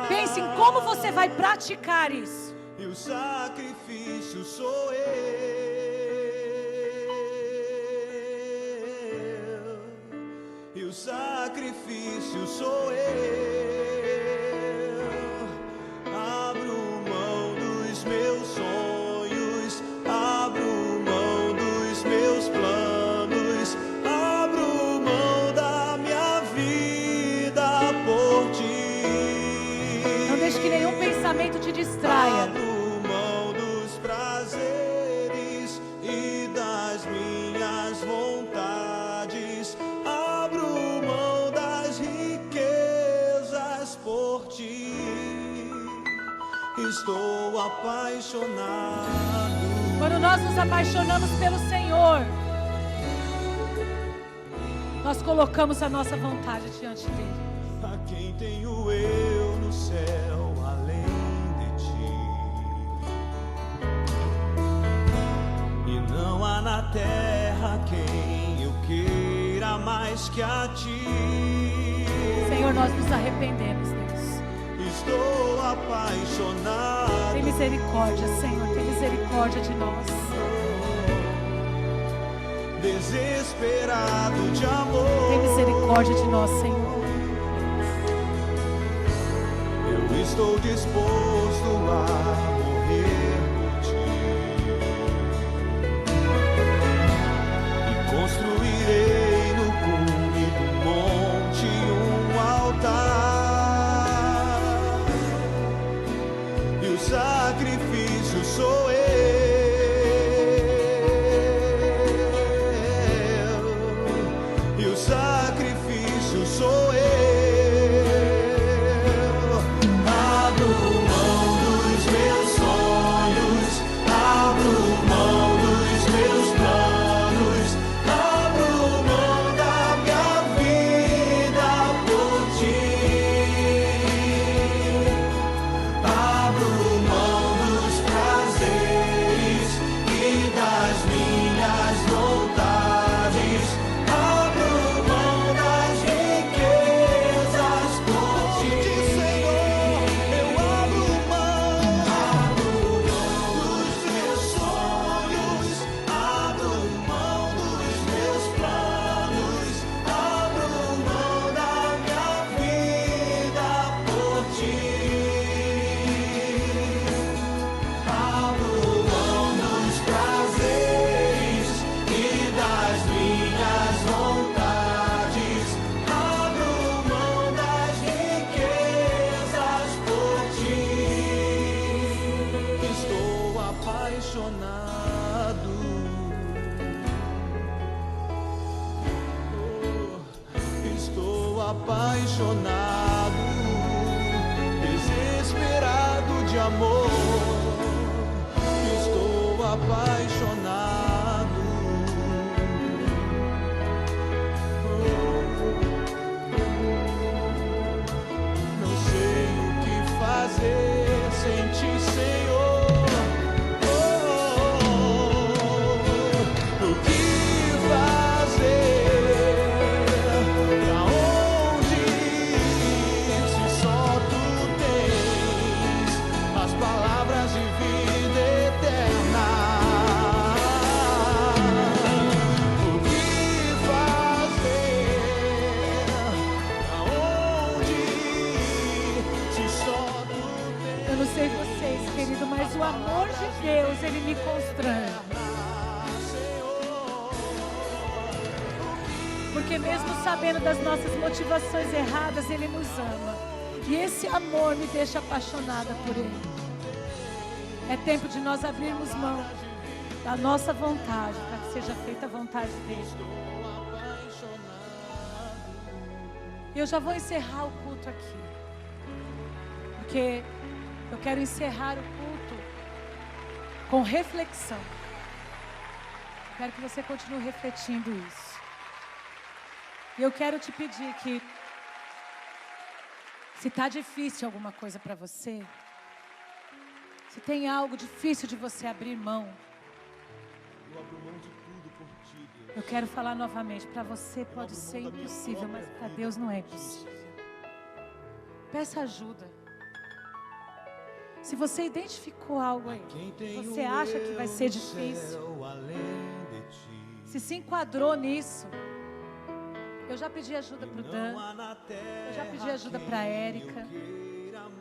S1: pense em como você vai praticar isso.
S2: E o sacrifício sou eu. E o sacrifício sou eu. Abro mão dos meus sonhos, abro mão dos meus planos, abro mão da minha vida por ti.
S1: Não deixe que nenhum pensamento te distraia.
S2: Abro mão dos prazeres e das minhas vontades, abro mão das riquezas por ti. Estou apaixonado.
S1: Quando nós nos apaixonamos pelo Senhor, nós colocamos a nossa vontade diante dele.
S2: A quem tenho eu no céu além de ti? E não há na terra quem eu queira mais que a ti.
S1: Senhor, nós nos arrependemos, Deus.
S2: Estou apaixonado.
S1: Tem misericórdia, Senhor, tem misericórdia de nós.
S2: Desesperado de amor.
S1: Tem misericórdia de nós, Senhor.
S2: Eu estou disposto a morrer por ti. E construirei no cume do monte um altar. E o sacrifício sou eu. E o sacrifício sou eu. Abro mão dos meus sonhos, abro mão dos meus planos, abro mão da minha vida por ti. Abro mão dos prazeres e das minhas vontades, abro mão das riquezas por ti. Senhor, eu abro mão dos meus sonhos, abro mão dos meus planos, abro mão da minha vida por ti. Abro mão dos prazeres e das minhas vontades, abro mão das riquezas por ti. Estou apaixonado. Estou apaixonado, desesperado de amor. Estou apaixonado. Não sei o que fazer sem ti, Senhor. O que fazer? Pra onde ir se só tu tens as palavras de vida eterna?
S1: Porque mesmo sabendo das nossas motivações erradas, Ele nos ama. E esse amor me deixa apaixonada por Ele. É tempo de nós abrirmos mão da nossa vontade, para que seja feita a vontade dEle. Eu já vou encerrar o culto aqui, porque eu quero encerrar o culto com reflexão. Quero que você continue refletindo isso. E eu quero te pedir que, se está difícil alguma coisa para você, se tem algo difícil de você abrir mão,
S2: Eu abro mão de tudo por ti, Deus.
S1: eu quero falar novamente, para você pode ser impossível, mas para Deus não é impossível. Peça ajuda. Se você identificou algo aí, você acha que vai ser difícil, se enquadrou nisso, eu já pedi ajuda para o Dan, eu já pedi ajuda para a Érica.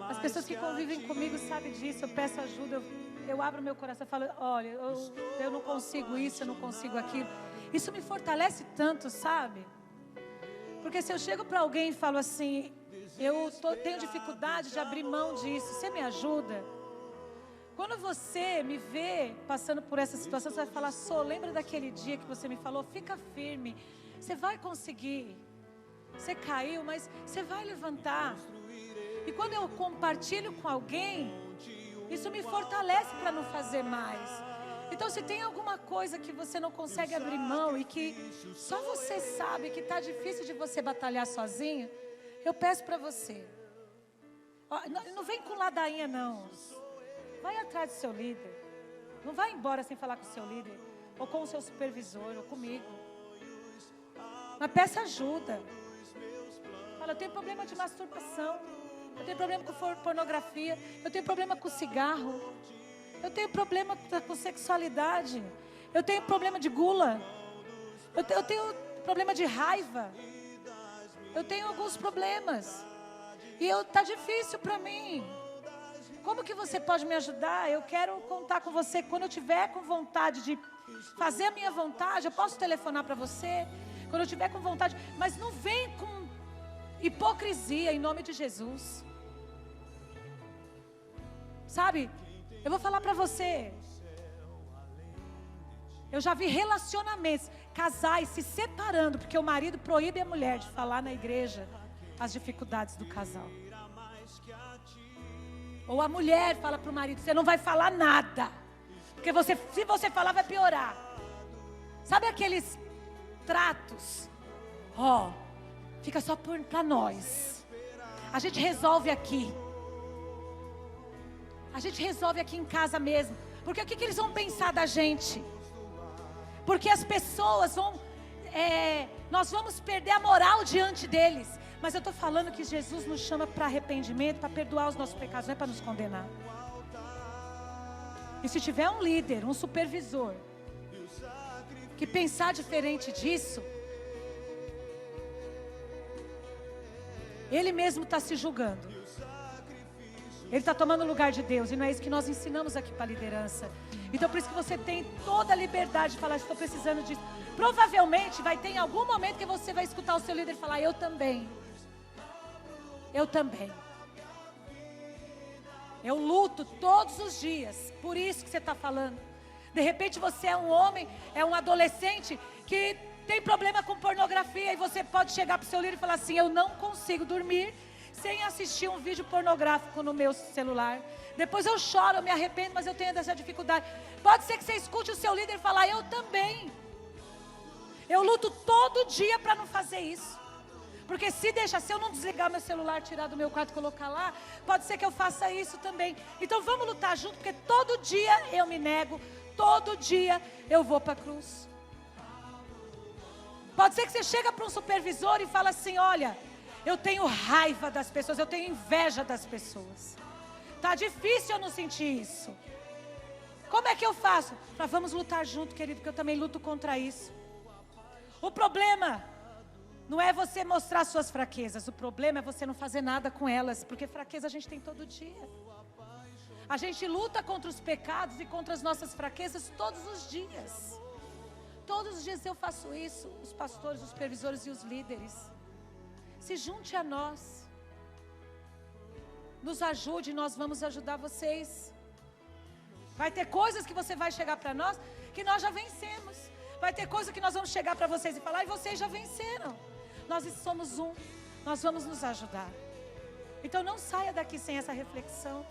S1: As pessoas que convivem comigo sabem disso, eu peço ajuda, eu abro meu coração e falo, olha, eu não consigo isso, eu não consigo aquilo. Isso me fortalece tanto, sabe? Porque se eu chego para alguém e falo assim, tenho dificuldade de abrir mão disso, você me ajuda? Quando você me vê passando por essa situação, você vai falar, lembra daquele dia que você me falou? Fica firme, você vai conseguir. Você caiu, mas você vai levantar. E quando eu compartilho com alguém, isso me fortalece para não fazer mais. Então, se tem alguma coisa que você não consegue abrir mão e que só você sabe que está difícil de você batalhar sozinho, eu peço para você. Não vem com ladainha, não. Vai atrás do seu líder. Não vai embora sem falar com o seu líder, ou com o seu supervisor, ou comigo. Mas peça ajuda. Fala, eu tenho problema de masturbação. Eu tenho problema com pornografia. Eu tenho problema com cigarro. Eu tenho problema com sexualidade. Eu tenho problema de gula. Eu tenho problema de raiva. Eu tenho alguns problemas. E tá difícil para mim. Como que você pode me ajudar? Eu quero contar com você. Quando eu tiver com vontade de fazer a minha vontade, eu posso telefonar para você. Quando eu tiver com vontade. Mas não vem com hipocrisia em nome de Jesus. Sabe? Eu vou falar para você. Eu já vi relacionamentos, casais se separando, porque o marido proíbe a mulher de falar na igreja as dificuldades do casal. Ou a mulher fala para o marido, você não vai falar nada, porque se você falar vai piorar. Sabe aqueles tratos? Fica só para nós. A gente resolve aqui. A gente resolve aqui em casa mesmo. Porque o que eles vão pensar da gente? Porque as pessoas nós vamos perder a moral diante deles. Mas eu estou falando que Jesus nos chama para arrependimento, para perdoar os nossos pecados, não é para nos condenar. E se tiver um líder, um supervisor, que pensar diferente disso, ele mesmo está se julgando. Ele está tomando o lugar de Deus. E não é isso que nós ensinamos aqui para a liderança. Então por isso que você tem toda a liberdade de falar, estou precisando disso. Provavelmente vai ter em algum momento que você vai escutar o seu líder falar, eu também. Eu também. Eu luto todos os dias. Por isso que você está falando. De repente você é um homem, é um adolescente que tem problema com pornografia. E você pode chegar para o seu líder e falar assim, eu não consigo dormir sem assistir um vídeo pornográfico no meu celular. Depois eu choro, eu me arrependo, mas eu tenho essa dificuldade. Pode ser que você escute o seu líder falar, eu também. Eu luto todo dia para não fazer isso. Porque se eu não desligar meu celular, tirar do meu quarto e colocar lá, pode ser que eu faça isso também. Então vamos lutar junto, porque todo dia eu me nego, todo dia eu vou para a cruz. Pode ser que você chega para um supervisor e fala assim, olha, eu tenho raiva das pessoas, eu tenho inveja das pessoas. Tá difícil eu não sentir isso. Como é que eu faço? Fala, vamos lutar junto, querido, porque eu também luto contra isso. O problema não é você mostrar suas fraquezas, o problema é você não fazer nada com elas, porque fraqueza a gente tem todo dia. A gente luta contra os pecados e contra as nossas fraquezas todos os dias. todos os dias eu faço isso, os pastores, os supervisores e os líderes. Se junte a nós. Nos ajude, nós vamos ajudar vocês. Vai ter coisas que você vai chegar para nós, que nós já vencemos. Vai ter coisas que nós vamos chegar para vocês e falar, e vocês já venceram. Nós somos um, nós vamos nos ajudar. Então não saia daqui sem essa reflexão.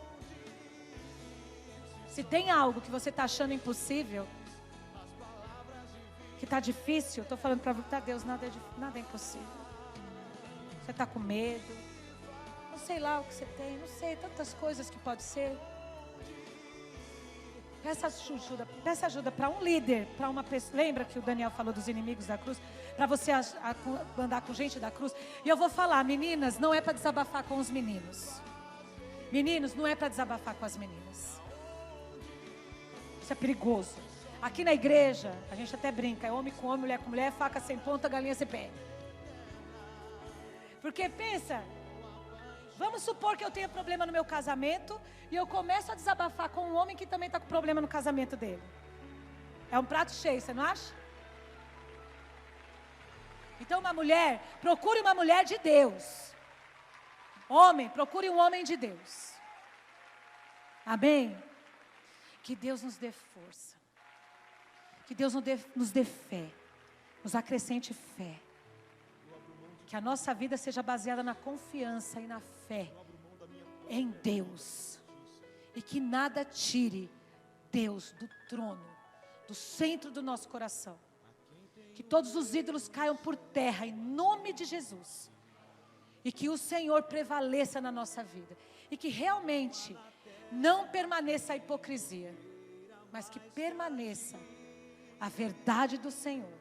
S1: Se tem algo que você está achando impossível, que está difícil, estou falando para Deus, nada é impossível. Você está com medo, não sei lá o que você tem, não sei, tantas coisas que pode ser. Peça ajuda para um líder, para uma pessoa. Lembra que o Daniel falou dos inimigos da cruz? Para você andar com gente da cruz. E eu vou falar, meninas, não é para desabafar com os meninos. Meninos, não é para desabafar com as meninas. Isso é perigoso. Aqui na igreja, a gente até brinca, é homem com homem, mulher com mulher, faca sem ponta, galinha sem pé. Porque pensa, vamos supor que eu tenha problema no meu casamento e eu começo a desabafar com um homem que também está com problema no casamento dele. É um prato cheio, você não acha? Então uma mulher, procure uma mulher de Deus. Homem, procure um homem de Deus. Amém? Que Deus nos dê força. Que Deus nos dê fé. Nos acrescente fé. Que a nossa vida seja baseada na confiança e na fé em Deus. E que nada tire Deus do trono, do centro do nosso coração. Que todos os ídolos caiam por terra em nome de Jesus. E que o Senhor prevaleça na nossa vida. E que realmente não permaneça a hipocrisia, mas que permaneça a verdade do Senhor.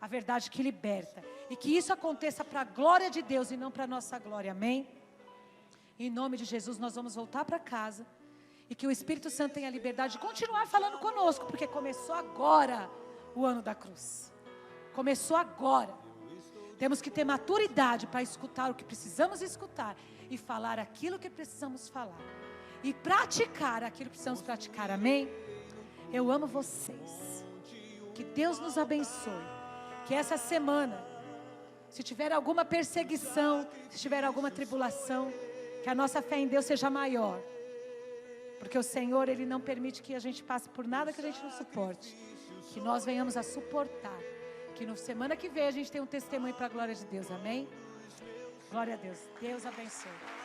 S1: A verdade que liberta. E que isso aconteça para a glória de Deus e não para a nossa glória. Amém? Em nome de Jesus nós vamos voltar para casa. E que o Espírito Santo tenha a liberdade de continuar falando conosco. Porque começou agora o ano da cruz. Começou agora. Temos que ter maturidade para escutar o que precisamos escutar. E falar aquilo que precisamos falar. E praticar aquilo que precisamos praticar. Amém? Eu amo vocês. Que Deus nos abençoe. Que essa semana, se tiver alguma perseguição, se tiver alguma tribulação, que a nossa fé em Deus seja maior. Porque o Senhor, Ele não permite que a gente passe por nada que a gente não suporte. Que nós venhamos a suportar. Que na semana que vem a gente tenha um testemunho para a glória de Deus. Amém? Glória a Deus. Deus abençoe.